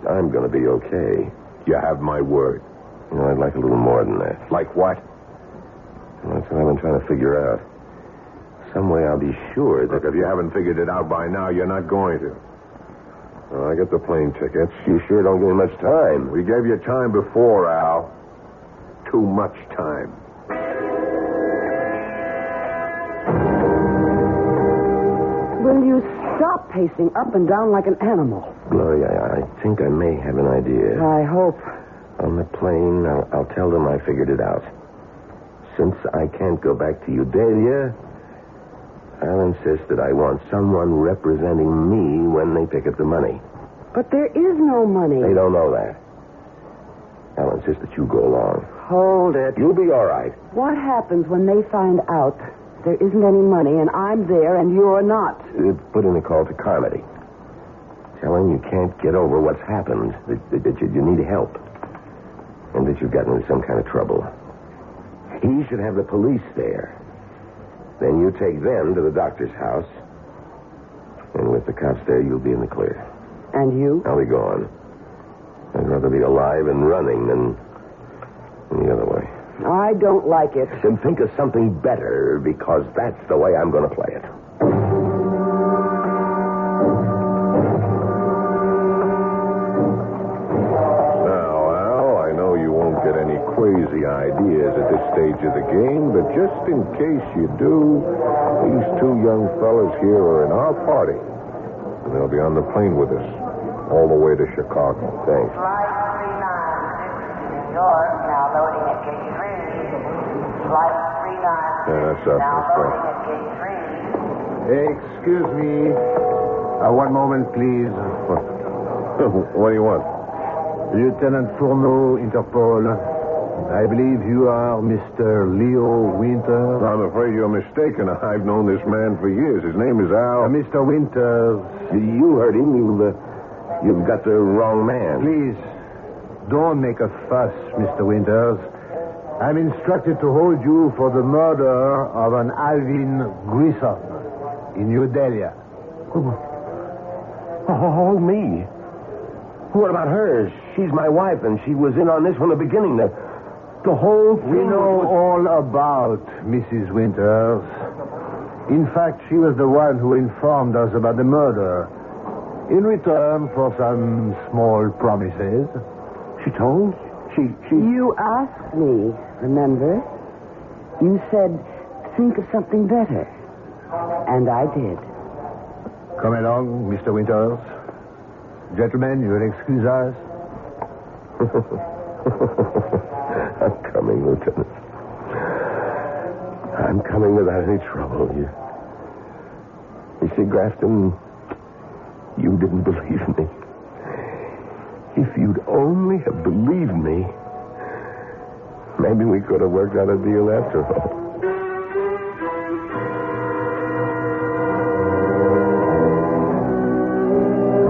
I'm going to be okay. You have my word. I'd like a little more than that. Like what? That's what I've been trying to figure out. Some way I'll be sure that... Look, if you haven't figured it out by now, you're not going to. I get the plane tickets. You sure don't give me much time. We gave you time before, Al. Too much time. Will you stop pacing up and down like an animal? Gloria, I think I may have an idea. I hope. On the plane, I'll tell them I figured it out. Since I can't go back to Udalia, I'll insist that I want someone representing me when they pick up the money. But there is no money. They don't know that. I'll insist that you go along. Hold it. You'll be all right. What happens when they find out there isn't any money and I'm there and you're not? Put in a call to Carmody. Tell him you can't get over what's happened, that you need help, and that you've gotten into some kind of trouble. He should have the police there. Then you take them to the doctor's house, and with the cops there, you'll be in the clear. And you? I'll be gone. I'd rather be alive and running than the other way. I don't like it. Then think of something better, because that's the way I'm going to play it. Now, Al, I know you won't get any crazy ideas at this stage of the game, but just in case you do, these two young fellas here are in our party. And they'll be on the plane with us all the way to Chicago. Thanks. Flight 396, New York, now loading at gate 3. Flight 396, that's up. now That's loading right. at gate 3. Excuse me. One moment, please. What do you want? Lieutenant Fourneau, Interpol. I believe you are Mr. Leo Winters. I'm afraid you're mistaken. I've known this man for years. His name is Al. Mr. Winters. You heard him. You've got the wrong man. Please, don't make a fuss, Mr. Winters. I'm instructed to hold you for the murder of an Alvin Grissom in New Delhi. Hold me. What about her? She's my wife, and she was in on this from the beginning. The whole thing. We know all about Mrs. Winters. In fact, she was the one who informed us about the murder in return for some small promises. She told? You asked me, remember? You said, think of something better. And I did. Come along, Mr. Winters. Gentlemen, you will excuse us. I'm coming, Lieutenant. I'm coming without any trouble. You see, Grafton, you didn't believe me. If you'd only have believed me, maybe we could have worked out a deal after all.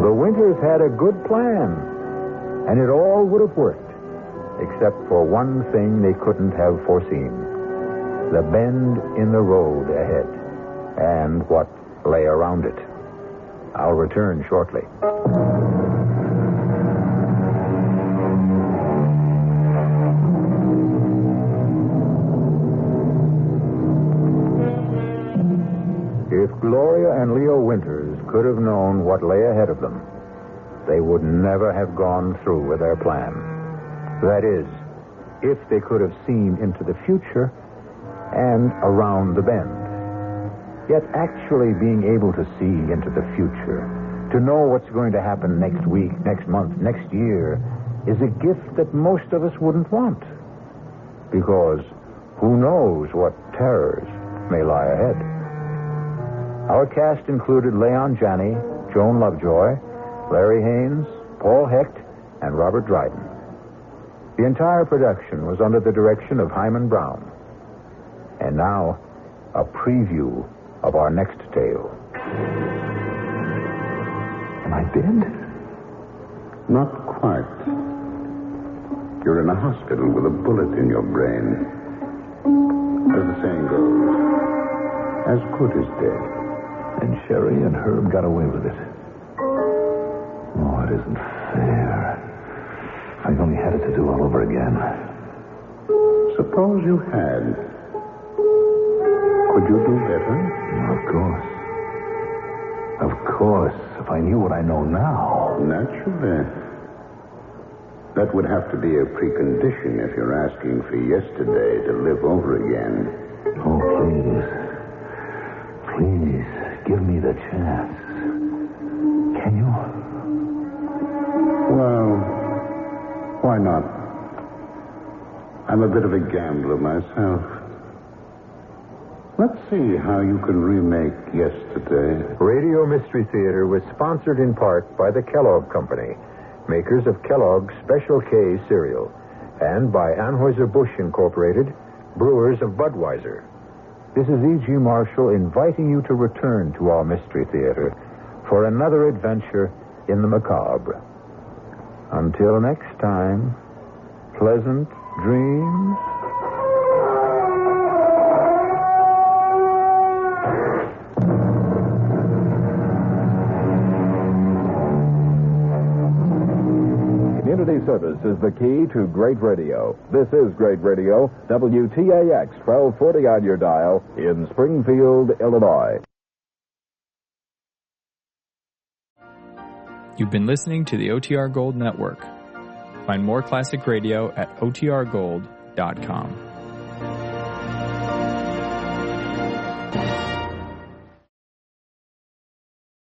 The Winters had a good plan, and it all would have worked, except for one thing they couldn't have foreseen: the bend in the road ahead, and what lay around it. I'll return shortly. If Gloria and Leo Winters could have known what lay ahead of them, they would never have gone through with their plan. That is, if they could have seen into the future and around the bend. Yet actually being able to see into the future, to know what's going to happen next week, next month, next year, is a gift that most of us wouldn't want. Because who knows what terrors may lie ahead. Our cast included Leon Janney, Joan Lovejoy, Larry Haynes, Paul Hecht, and Robert Dryden. The entire production was under the direction of Hyman Brown. And now, a preview of our next tale. Am I dead? Not quite. You're in a hospital with a bullet in your brain. As the saying goes, as good as dead. And Sherry and Herb got away with it. Oh, it isn't fair. If I only had it to do all over again. Suppose you had. Could you do better? Of course. Of course, if I knew what I know now. Naturally. That would have to be a precondition if you're asking for yesterday to live over again. Oh, please. Please, give me the chance. Can you? Well, why not? I'm a bit of a gambler myself. Let's see how you can remake yesterday. Radio Mystery Theater was sponsored in part by the Kellogg Company, makers of Kellogg's Special K cereal, and by Anheuser-Busch Incorporated, brewers of Budweiser. This is E.G. Marshall inviting you to return to our Mystery Theater for another adventure in the macabre. Until next time, pleasant dreams. Community service is the key to great radio. This is Great Radio, WTAX 1240 on your dial in Springfield, Illinois. You've been listening to the OTR Gold Network. Find more classic radio at otrgold.com.